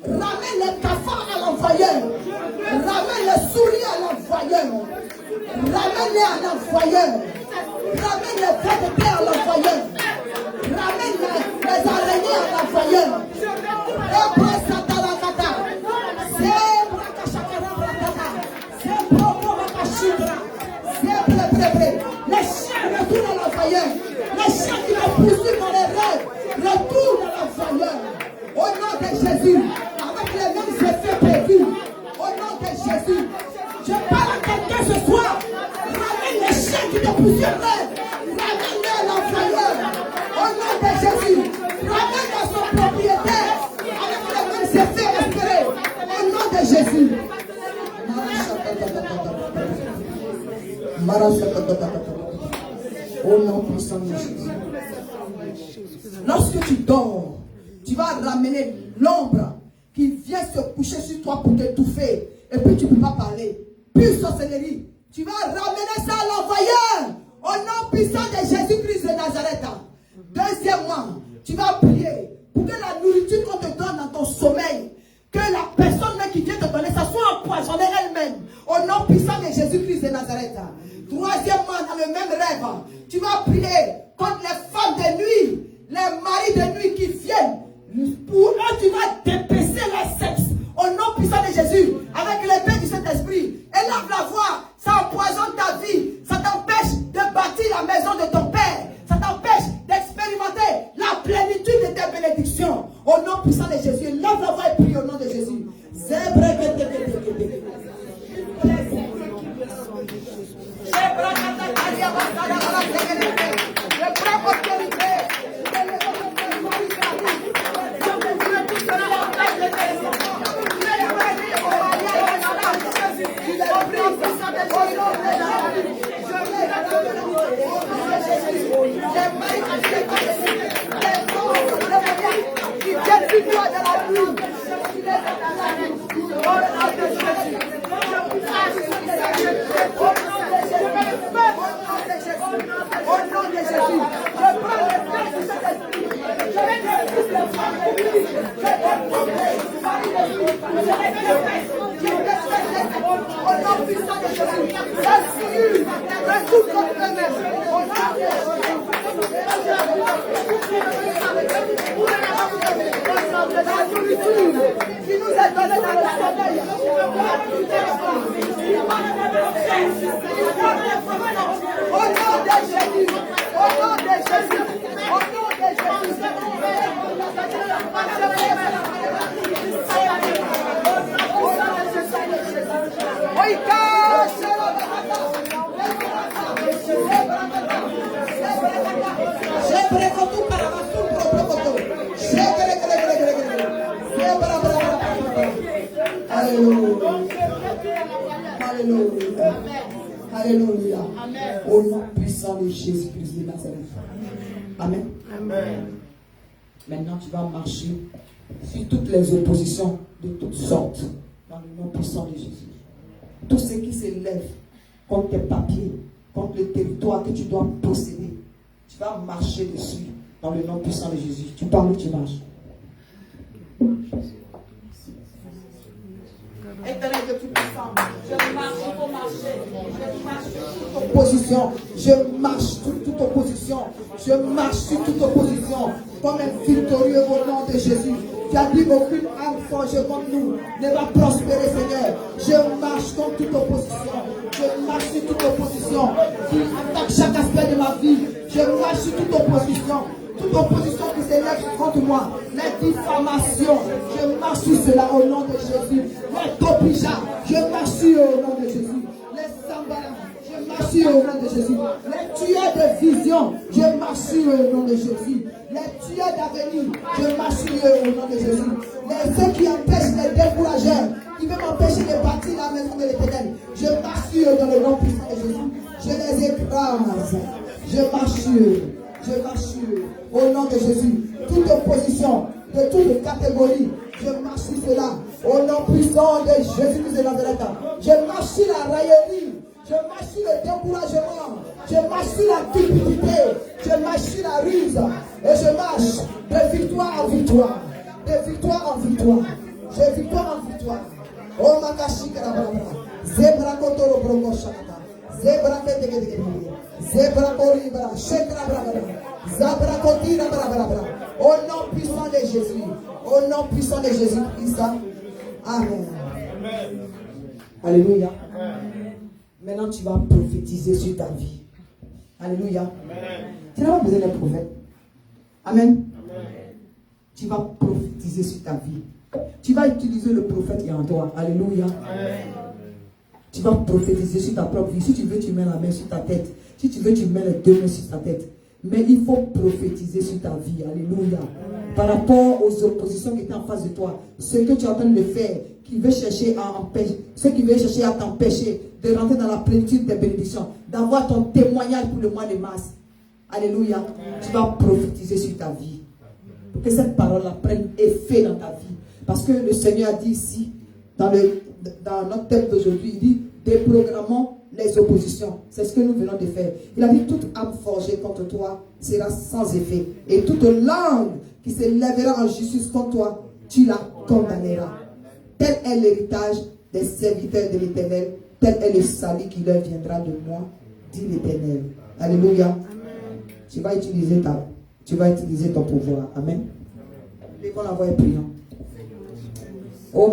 ramène les cafards à l'envoyeur, ramène les souris à l'envoyeur, ramène-les à l'envoyeur, ramène les vers de terre à l'envoyeur, ramène les araignées à l'envoyeur. Et prends Satarakata, c'est Brakashakarakata, c'est Prokorakashidra, c'est Prépré. Les chiens retournent à l'envoyeur, les chiens qui les poursuivent dans les rêves retournent à l'envoyeur. Au nom de Jésus, avec les mêmes effets prévus, au nom de Jésus, je parle à quelqu'un ce soir. Ramène les chiens qui te poursuivraient, ramène-les à l'envoyeur. Au nom de Jésus, ramène à son propriétaire avec les mêmes effets espérés. Au nom de Jésus. Au nom puissant de Jésus. Lorsque tu dors, tu vas ramener l'ombre qui vient se coucher sur toi pour t'étouffer. Et puis tu ne peux pas parler. Puis sorcellerie. Tu vas ramener ça à l'envoyeur. Au nom puissant de Jésus-Christ de Nazareth. Deuxièmement, tu vas prier pour que la nourriture qu'on te donne dans ton sommeil, que la personne même qui vient te donner ça soit empoisonnée elle-même. Au nom puissant de Jésus-Christ de Nazareth. Troisièmement, dans le même rêve, tu vas prier contre les femmes de nuit, les maris de nuit qui viennent. Pour eux, tu vas dépecer leur sexe. Au nom puissant de Jésus, avec l'épée du Saint-Esprit. Élève la voix, ça empoisonne ta vie. Ça t'empêche de bâtir la maison de ton Père. Ça t'empêche d'expérimenter la plénitude de tes bénédictions. Au nom puissant de Jésus, élève la voix et prie au nom de Jésus. Qui nous a donné dans le sommeil. Au nom de Jésus. Au nom de Jésus. Au nom de Jésus. Alléluia. Alléluia. Au nom puissant de Jésus-Christ de Nazareth. Amen. Maintenant, tu vas marcher sur toutes les oppositions de toutes sortes dans le nom puissant de Jésus. Tout ce qui s'élève contre tes papiers, contre le territoire que tu dois posséder, tu vas marcher dessus dans le nom puissant de Jésus. Tu parles ou tu marches? Éternel Dieu tout-puissant, je marche, il faut marcher. Je marche sur toute opposition. Je marche sur toute opposition. Je marche sur toute opposition. Comme un victorieux au nom de Jésus. Tu as dit aucune âme forgée contre nous ne va prospérer, Seigneur. Je marche contre toute opposition. Je marche sur toute opposition qui attaque chaque aspect de ma vie. Je marche sur toute opposition. Toute opposition qui s'élève contre moi, les diffamations, je marche sur cela au nom de Jésus. Les topijas, je marche sur au nom de Jésus. Les sambalas, je marche sur au nom de Jésus. Les tueurs de vision, je marche sur au nom de Jésus. Les tueurs d'avenir, je marche sur au nom de Jésus. Ceux qui empêchent les décourageurs, qui veulent m'empêcher de bâtir la maison de l'Éternel, je marche sur dans le nom puissant de Jésus. Je les écrase. Je marche sur. Je marche sur, au nom de Jésus, toute opposition de toutes catégories, je marche sur cela, au nom puissant de Jésus de Nazareth. Je marche sur la raillerie, je marche sur le découragement, je marche sur la cupidité, je marche sur la ruse, et je marche de victoire en victoire, de victoire en victoire, de victoire en victoire. Oh Makashi Karabara, Zebra Kotoro Brongo Shakata, Zebra Kedegedegede. Au nom puissant de Jésus, au nom puissant de Jésus-Christ. Amen. Alléluia. Maintenant, tu vas prophétiser sur ta vie. Alléluia. Tu n'as pas besoin d'un prophète. Amen. Tu vas prophétiser sur ta vie. Tu vas utiliser le prophète qui est en toi. Alléluia. Tu vas prophétiser sur ta propre vie. Si tu veux, tu mets la main sur ta tête. Si tu veux, tu mets les deux mains sur ta tête. Mais il faut prophétiser sur ta vie. Alléluia. Par rapport aux oppositions qui étaient en face de toi. Ce que tu es en train de faire, qui veut chercher à empêcher, ceux qui veulent chercher à t'empêcher de rentrer dans la plénitude des bénédictions, d'avoir ton témoignage pour le mois de mars. Alléluia. Tu vas prophétiser sur ta vie. Pour que cette parole-là prenne effet dans ta vie. Parce que le Seigneur a dit ici, dans notre thème d'aujourd'hui, il dit, déprogrammons les oppositions. C'est ce que nous venons de faire. Il a dit, toute âme forgée contre toi sera sans effet. Et toute langue qui se lèvera en justice contre toi, tu la condamneras. Tel est l'héritage des serviteurs de l'Éternel. Tel est le salut qui leur viendra de moi, dit l'Éternel. Alléluia. Tu vas utiliser ton pouvoir. Amen. Et qu'on la voie priant. Oh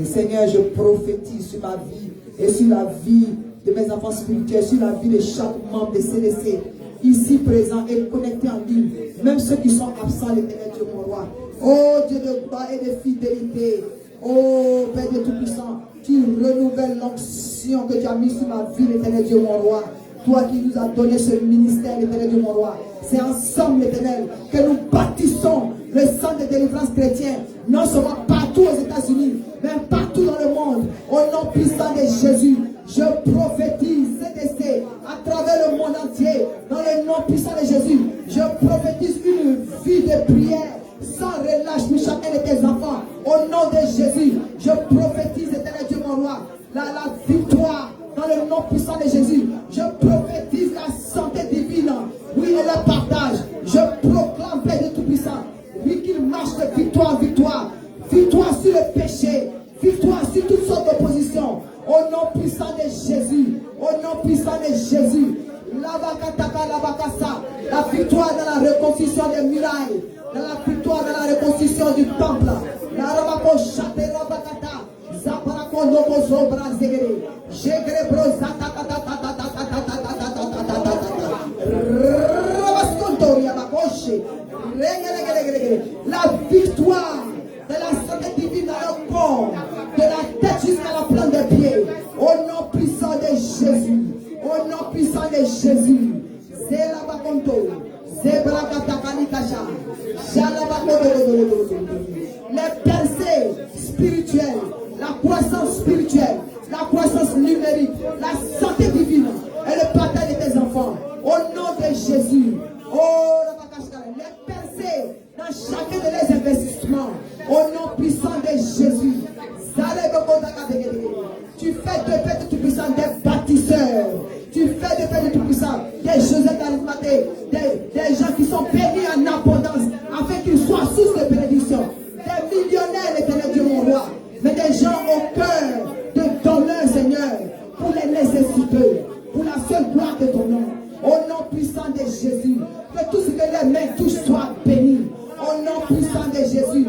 Seigneur, je prophétise sur ma vie et sur la vie de mes enfants spirituels, sur la vie de chaque membre de CDC, ici présent et connecté en ligne, même ceux qui sont absents, l'Éternel Dieu mon roi. Oh Dieu de gloire et de fidélité, oh Père Dieu Tout-Puissant, tu renouvelles l'onction que tu as mise sur ma vie, l'Éternel Dieu mon roi. Toi qui nous as donné ce ministère, l'Éternel Dieu mon roi. C'est ensemble, l'Éternel, que nous bâtissons le centre de délivrance chrétien, non seulement partout aux États-Unis, mais partout dans le monde. Au nom puissant de Jésus, je prophétise CDC à travers le monde entier. Dans le nom puissant de Jésus, je prophétise une vie de prière sans relâche pour chacun de tes enfants. Au nom de Jésus, je prophétise, éternel Dieu mon roi, la le nom puissant de Jésus, je prophétise la santé divine. Oui, et le partage. Je proclame, Père de Tout-Puissant, oui, qu'il marche de victoire en victoire. Victoire sur le péché. Victoire sur toutes sortes d'oppositions. Au nom puissant de Jésus. Au nom puissant de Jésus. La victoire dans la reconstruction des murailles. Dans la victoire dans la reconstruction du temple. La Rabako Chate Rabakata. Zaparako Lobozo Brazegere. Jegre Brozata. Rabaskontoria Bakoche. La victoire de la santé divine dans le corps, de la tête jusqu'à la plante des pieds, au nom puissant de Jésus, au nom puissant de Jésus. Zelabakonto, Zebrakatakalisha, Jalabakoto. Les percées spirituelles, la croissance spirituelle, la croissance numérique, la santé divine et le partage de tes enfants, au nom de Jésus. Oh, les percées dans chacun de les investissements, au nom puissant de Jésus. Tu fais de Père de Tout-Puissant des bâtisseurs. Tu fais de Père de Tout-Puissant des Joseph d'Arimathée, des gens qui sont bénis en abondance, afin qu'ils soient source de bénédiction. Des millionnaires, l'Éternel Dieu mon roi, mais des gens au cœur de donneurs, Seigneur, pour les nécessiteux, pour la seule gloire de ton nom. Au nom puissant de Jésus, que tout ce que les mains touchent soit béni. Au nom puissant de Jésus.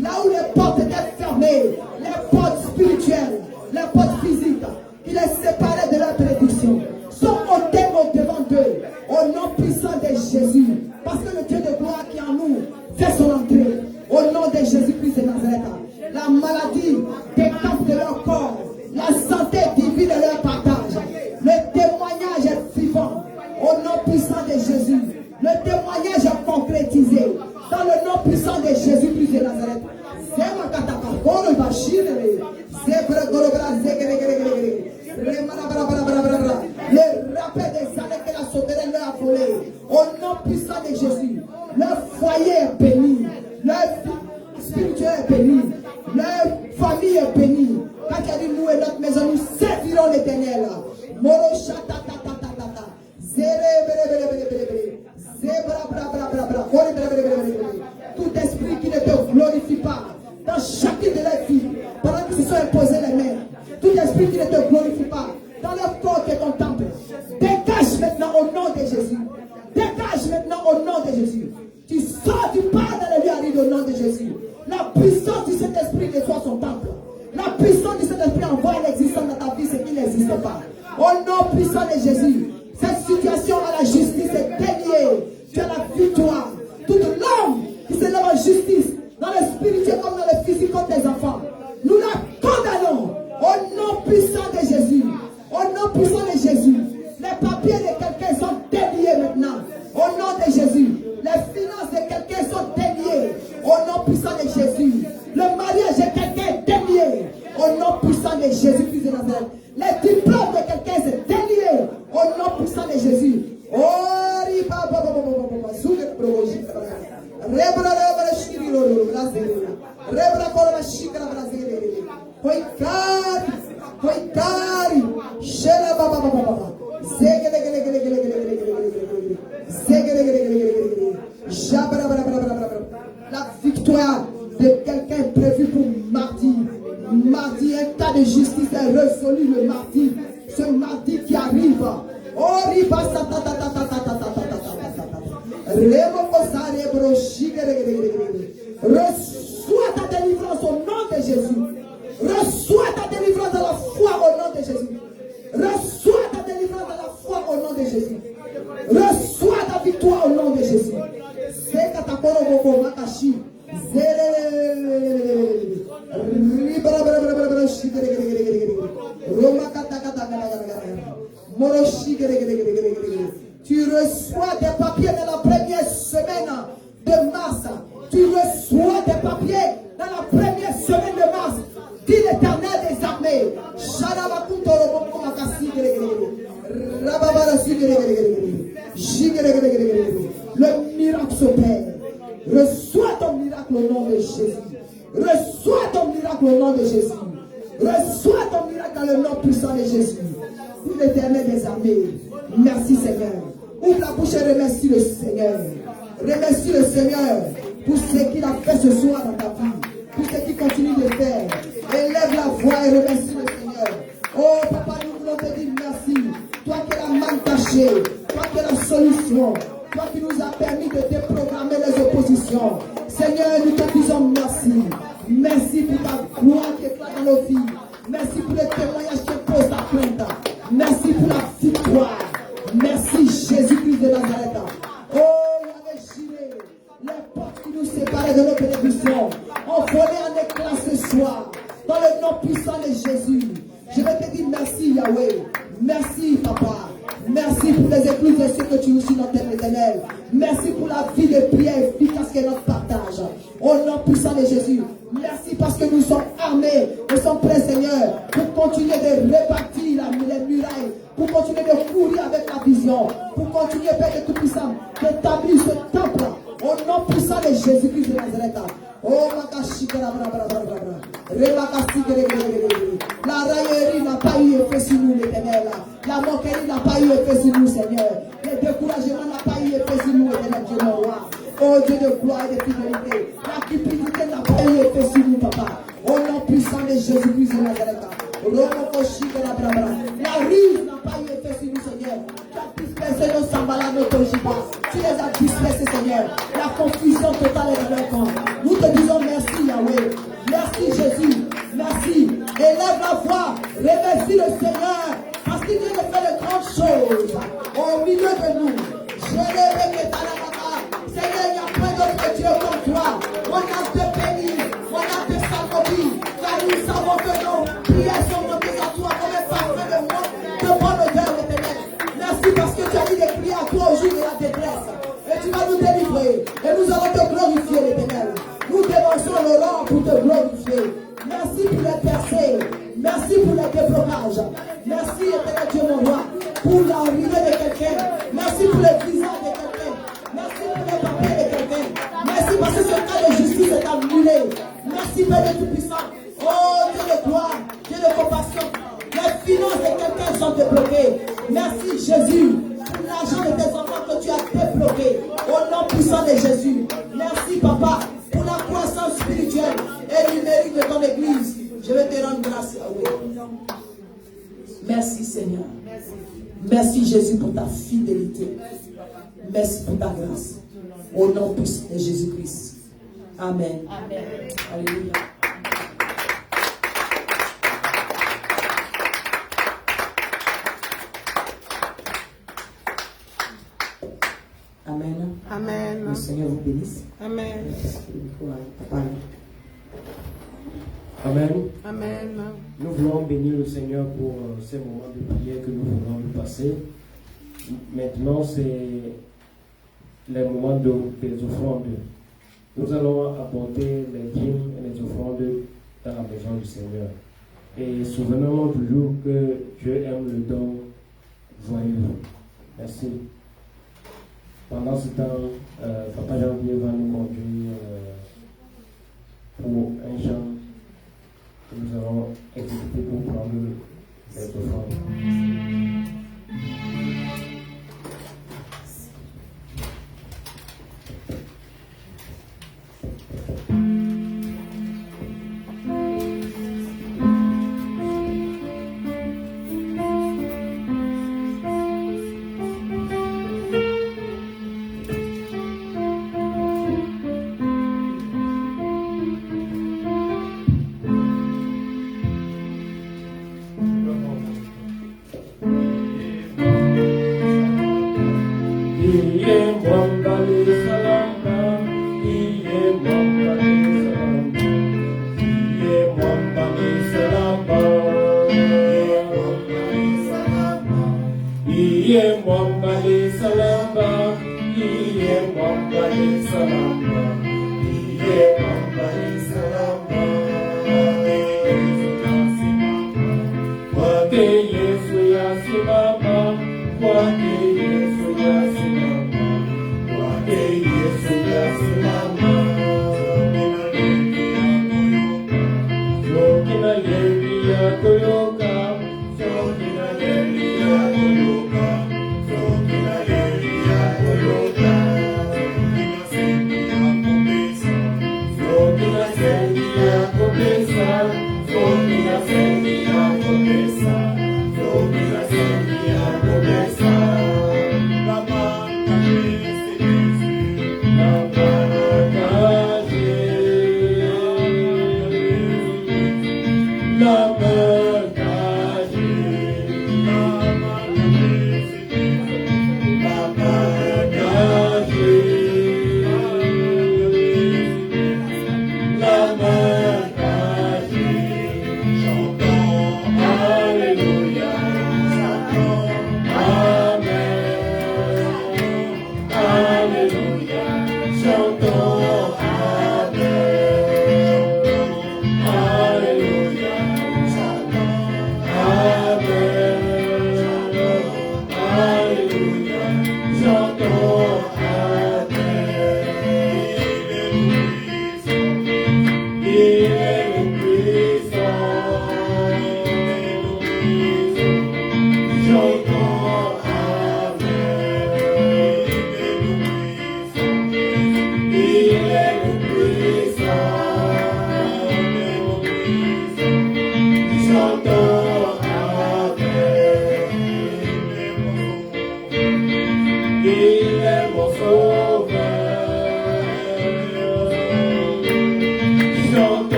Là où les portes étaient fermées, les portes spirituelles, les portes physiques, qui les séparaient de leur prédiction, sont ôtées devant d'eux. Au nom puissant de Jésus. Parce que le Dieu de gloire qui est en nous fait son entrée. Au nom de Jésus-Christ de Nazareth. La maladie décampe de leur corps. La santé divine de leur partage. Le témoignage est vivant. Au nom puissant de Jésus. Le témoignage est concrétisé. Dans le nom puissant de Jésus-Christ de Nazareth. Le rappel des années que la souveraine leur a volé. Au nom puissant de Jésus. Leur foyer est béni. Leur vie spirituelle est bénie. Leur famille est bénie. Quand il a dit nous et notre maison, nous servirons l'Éternel. Tout esprit qui ne te glorifie pas dans chacune de leurs vies, pendant qu'ils se sont imposés les mains, tout esprit qui ne te glorifie pas dans leur corps qui est ton temple, dégage maintenant au nom de Jésus. Dégage maintenant au nom de Jésus. Tu sors, tu pars dans les lieux arides au nom de Jésus. La puissance du Saint-Esprit nettoie son temple. La puissance du Saint-Esprit envoie l'existence dans ta vie, ce qui n'existe pas. Au nom puissant de Jésus, cette situation à la justice est déliée. Tu as la victoire. Toute l'homme qui se lève en justice, dans le spirituel comme dans le physique, comme des enfants, nous la condamnons. Au nom puissant de Jésus. Au nom puissant de Jésus. Les papiers de quelqu'un sont déliés maintenant. Au nom de Jésus. Les finances de quelqu'un sont déliées. Au nom puissant de Jésus. Le mariage de quelqu'un est délié. Au nom puissant de Jésus-Christ de Nazareth. Les diplômes de quelqu'un sont déliés. Au nom puissant de Jésus. La victoire de quelqu'un prévue pour mardi. Mardi, un cas de justice est résolu le mardi. Ce mardi qui arrive. Oh, riba reçois ta délivrance au nom de Jésus. Reçois ta délivrance dans la foi au nom de Jésus. Reçois ta délivrance dans la foi au nom de Jésus. Reçois ta victoire au nom de Jésus. C'est katakoro boko makashi. Tu reçois des papiers dans la première semaine de mars. Tu reçois des papiers dans la première semaine de mars. Dit l'Éternel des armées. Le miracle s'opère. Reçois ton miracle au nom de Jésus. Reçois ton miracle au nom de Jésus. Reçois ton miracle dans le nom puissant de Jésus. Pour l'Éternel des armées. Merci Seigneur. Ouvre la bouche et remercie le Seigneur. Remercie le Seigneur pour ce qu'il a fait ce soir dans ta vie. Pour ce qu'il continue de faire. Élève la voix et remercie le Seigneur. Oh papa, nous voulons te dire merci. Toi qui es la manne cachée. Toi qui es la solution. Toi qui nous as permis de déprogrammer les oppositions. Seigneur, nous te disons merci. Merci pour ta gloire qui éclate dans nos vies. Merci pour les témoignages qui posent ta plainte. Merci pour la victoire. Merci Jésus-Christ de Nazareth. Oh, il avait giré les portes qui nous séparaient de nos bénédictions. On volait en éclat ce soir. Dans le nom puissant de Jésus. Je vais te dire merci Yahweh. Merci Papa. Merci pour les écluses et ceux que tu uses dans notre éternel. Merci pour la vie de prière efficace qui est notre partage. Au nom puissant de Jésus. Merci parce que nous sommes armés. Nous sommes prêts, Seigneur, pour continuer de répartir les murailles. Pour continuer de courir avec la vision. Pour continuer, Père de Tout-Puissant, d'établir ce temple. Au nom puissant de Jésus-Christ de Nazareth. Oh, la raillerie n'a pas eu effet sur nous, l'Éternel. La moquerie n'a pas eu effet sur nous, Seigneur. Le découragement n'a pas eu effet sur nous, Éternel Dieu mon roi. Oh Dieu de gloire et de fidélité. La cupidité n'a pas eu effet sur nous, Papa. Au nom puissant de Jésus-Christ de Nazareth. La ruse n'a pas eu effet sur nous, Seigneur. Tu as dispersé nos sambalas, nos tojipas. Tu les as dispersés, Seigneur. La confusion totale est dans leur camp. Nous te disons merci, Yahweh. Merci, Jésus. Merci. Élève la voix. Remercie le Seigneur. Parce qu'il vient de faire de grandes choses au milieu de nous. Je l'ai que ta Seigneur, il n'y a pas d'autre Dieu comme toi. On a te béni. On a te salvé. Car nous savons que nos prières sont montées à toi comme un parfum de bonne odeur, l'Éternel. Merci parce que tu as dit de prier à toi au jour de la détresse. Et tu vas nous délivrer. Et nous allons te glorifier, l'Éternel. Nous dénonçons le rang pour te glorifier. Merci pour les percées. Merci pour les déblocages. Merci, Éternel Dieu mon roi, pour l'arrivée de quelqu'un. Merci pour le visage de quelqu'un. Merci pour les papiers de quelqu'un. Merci parce que ce cas de justice est annulé. Merci, Père de Tout-Puissant. Oh, Dieu de gloire, Dieu de compassion. Les finances de quelqu'un sont débloquées. Merci, Jésus, pour l'argent de tes enfants que tu as débloqué. Au nom puissant de Jésus. Merci, Papa, pour la croissance spirituelle et numérique de ton église. Je vais te rendre grâce, Yahweh. Merci, Seigneur. Merci, Jésus, pour ta fidélité. Merci pour ta grâce. Au nom puissant de Jésus-Christ. Amen. Amen. Alléluia. Amen. Amen. Le Seigneur vous bénisse. Amen. Amen. Amen. Nous voulons bénir le Seigneur pour ces moments de prière que nous voulons nous passer. Maintenant, c'est les moments des offrandes. Nous allons apporter les dîmes et les offrandes dans la maison du Seigneur. Et souvenons-nous toujours que Dieu aime le don joyeux. Merci. Pendant ce temps, Papa Jean-Pierre va nous conduire pour un chant que nous allons exécuter pour prendre les offrandes.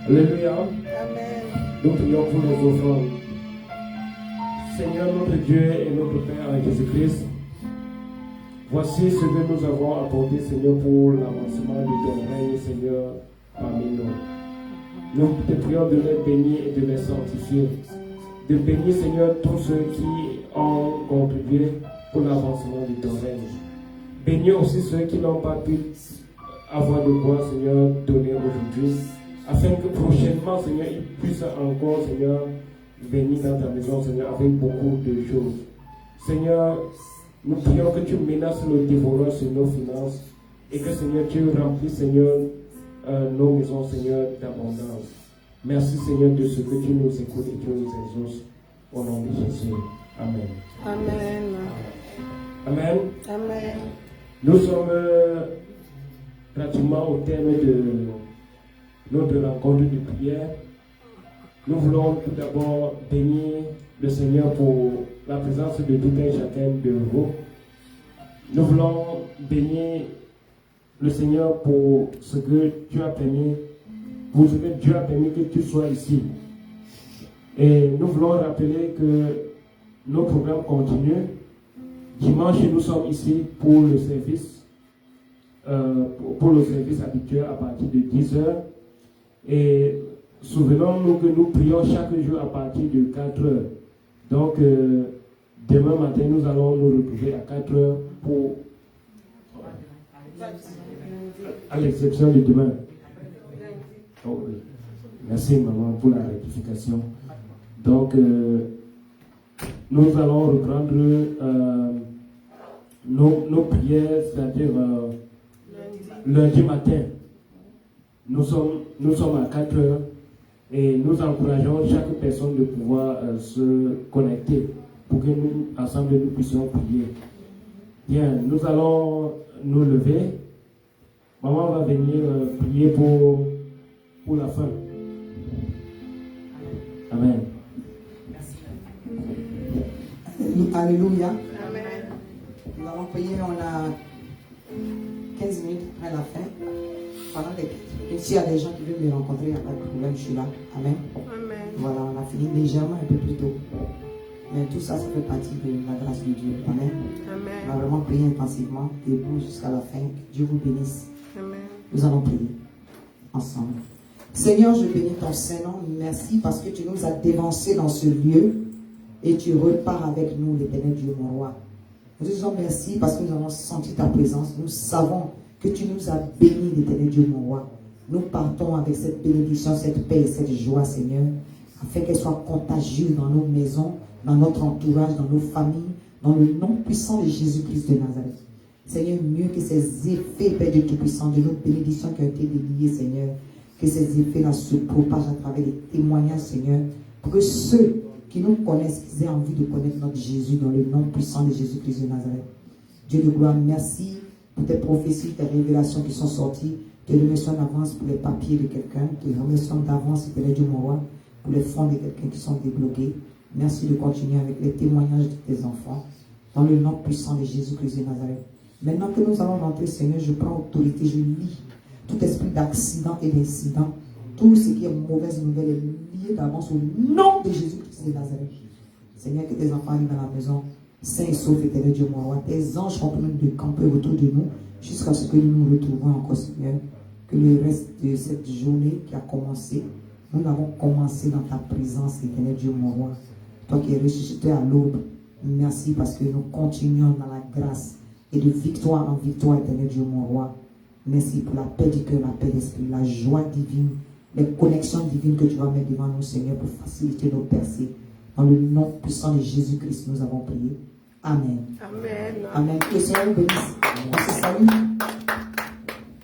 Alléluia. Amen. Nous prions pour les offrandes. Seigneur notre Dieu et notre Père en Jésus-Christ, voici ce que nous avons apporté, Seigneur, pour l'avancement de ton règne, Seigneur, parmi nous. Nous te prions de les bénir et de les sanctifier. De bénir, Seigneur, tous ceux qui ont contribué pour l'avancement de ton règne. Bénis aussi ceux qui n'ont pas pu avoir de quoi, Seigneur, donner aujourd'hui, afin que prochainement, Seigneur, ils puissent encore, Seigneur, venir dans ta maison, Seigneur, avec beaucoup de choses. Seigneur, nous prions que tu menaces le dévoreur sur nos finances et que, Seigneur, tu remplis, Seigneur, nos maisons, Seigneur, d'abondance. Merci, Seigneur, de ce que tu nous écoutes et tu nous exauces. Au nom de Jésus. Amen. Amen. Amen. Amen. Nous sommes pratiquement au terme de notre rencontre de prière. Nous voulons tout d'abord bénir le Seigneur pour la présence de tout un chacun de vous. Nous voulons bénir le Seigneur pour ce que tu as permis, pour ce que Dieu a permis que tu sois ici. Et nous voulons rappeler que nos programmes continuent. Dimanche, nous sommes ici pour le service, habituel à partir de 10h. Et souvenons-nous que nous prions chaque jour à partir de 4h. Donc, demain matin, nous allons nous retrouver à 4h pour, à l'exception de demain. Oh, oui. Merci, maman, pour la rectification. Donc, nous allons reprendre nos prières, c'est-à-dire lundi matin. Nous sommes à 4 heures et nous encourageons chaque personne de pouvoir se connecter pour que nous, ensemble, nous puissions prier. Bien, nous allons nous lever. Maman va venir prier pour la fin. Amen. Alléluia. Amen. Nous allons prier, on a 15 minutes après la fin. Pendant les 15 minutes, s'il y a des gens qui veulent me rencontrer, il n'y a pas de problème, je suis là. Amen. Amen. Voilà, on a fini légèrement un peu plus tôt. Mais tout ça, ça fait partie de la grâce de Dieu. Amen. On va Amen. vraiment prier intensivement, debout jusqu'à la fin. Que Dieu vous bénisse. Amen. Nous allons prier ensemble. Seigneur, je bénis ton Saint-Nom. Merci parce que tu nous as dévancés dans ce lieu et tu repars avec nous, l'Éternel Dieu, mon roi. Nous te disons merci parce que nous avons senti ta présence. Nous savons que tu nous as bénis, l'Éternel Dieu, mon roi. Nous partons avec cette bénédiction, cette paix et cette joie, Seigneur, afin qu'elle soit contagieuse dans nos maisons, dans notre entourage, dans nos familles, dans le nom puissant de Jésus-Christ de Nazareth. Seigneur, mieux que ces effets, Père Dieu Tout-Puissant, de nos bénédictions qui ont été déliées, Seigneur, que ces effets-là se propagent à travers les témoignages, Seigneur, pour que ceux qui nous connaissent, qu'ils aient envie de connaître notre Jésus dans le nom puissant de Jésus-Christ de Nazareth. Dieu de gloire, merci pour tes prophéties, tes révélations qui sont sorties. Te remercions d'avance pour les papiers de quelqu'un. Te remercions d'avance, Père Dieu mon roi, pour les fonds de quelqu'un qui sont débloqués. Merci de continuer avec les témoignages de tes enfants, dans le nom puissant de Jésus-Christ de Nazareth. Maintenant que nous allons rentrer, Seigneur, je prends autorité, je lis tout esprit d'accident et d'incident, tout ce qui est mauvaise nouvelle est lié d'avance au nom de Jésus-Christ de Nazareth. Seigneur, que tes enfants arrivent dans la maison, sains et saufs, Éternel Dieu mon roi. Tes anges continuent de camper autour de nous, jusqu'à ce que nous nous retrouvions encore, Seigneur. Que le reste de cette journée qui a commencé, nous l'avons commencé dans ta présence, Éternel Dieu mon roi. Toi qui es ressuscité à l'aube, merci parce que nous continuons dans la grâce et de victoire en victoire, Éternel Dieu mon roi. Merci pour la paix du cœur, la paix d'esprit, la joie divine, les connexions divines que tu vas mettre devant nous, Seigneur, pour faciliter nos percées. Dans le nom puissant de Jésus-Christ, nous avons prié. Amen. Amen. Amen. Que le Seigneur vous bénisse. On se salue.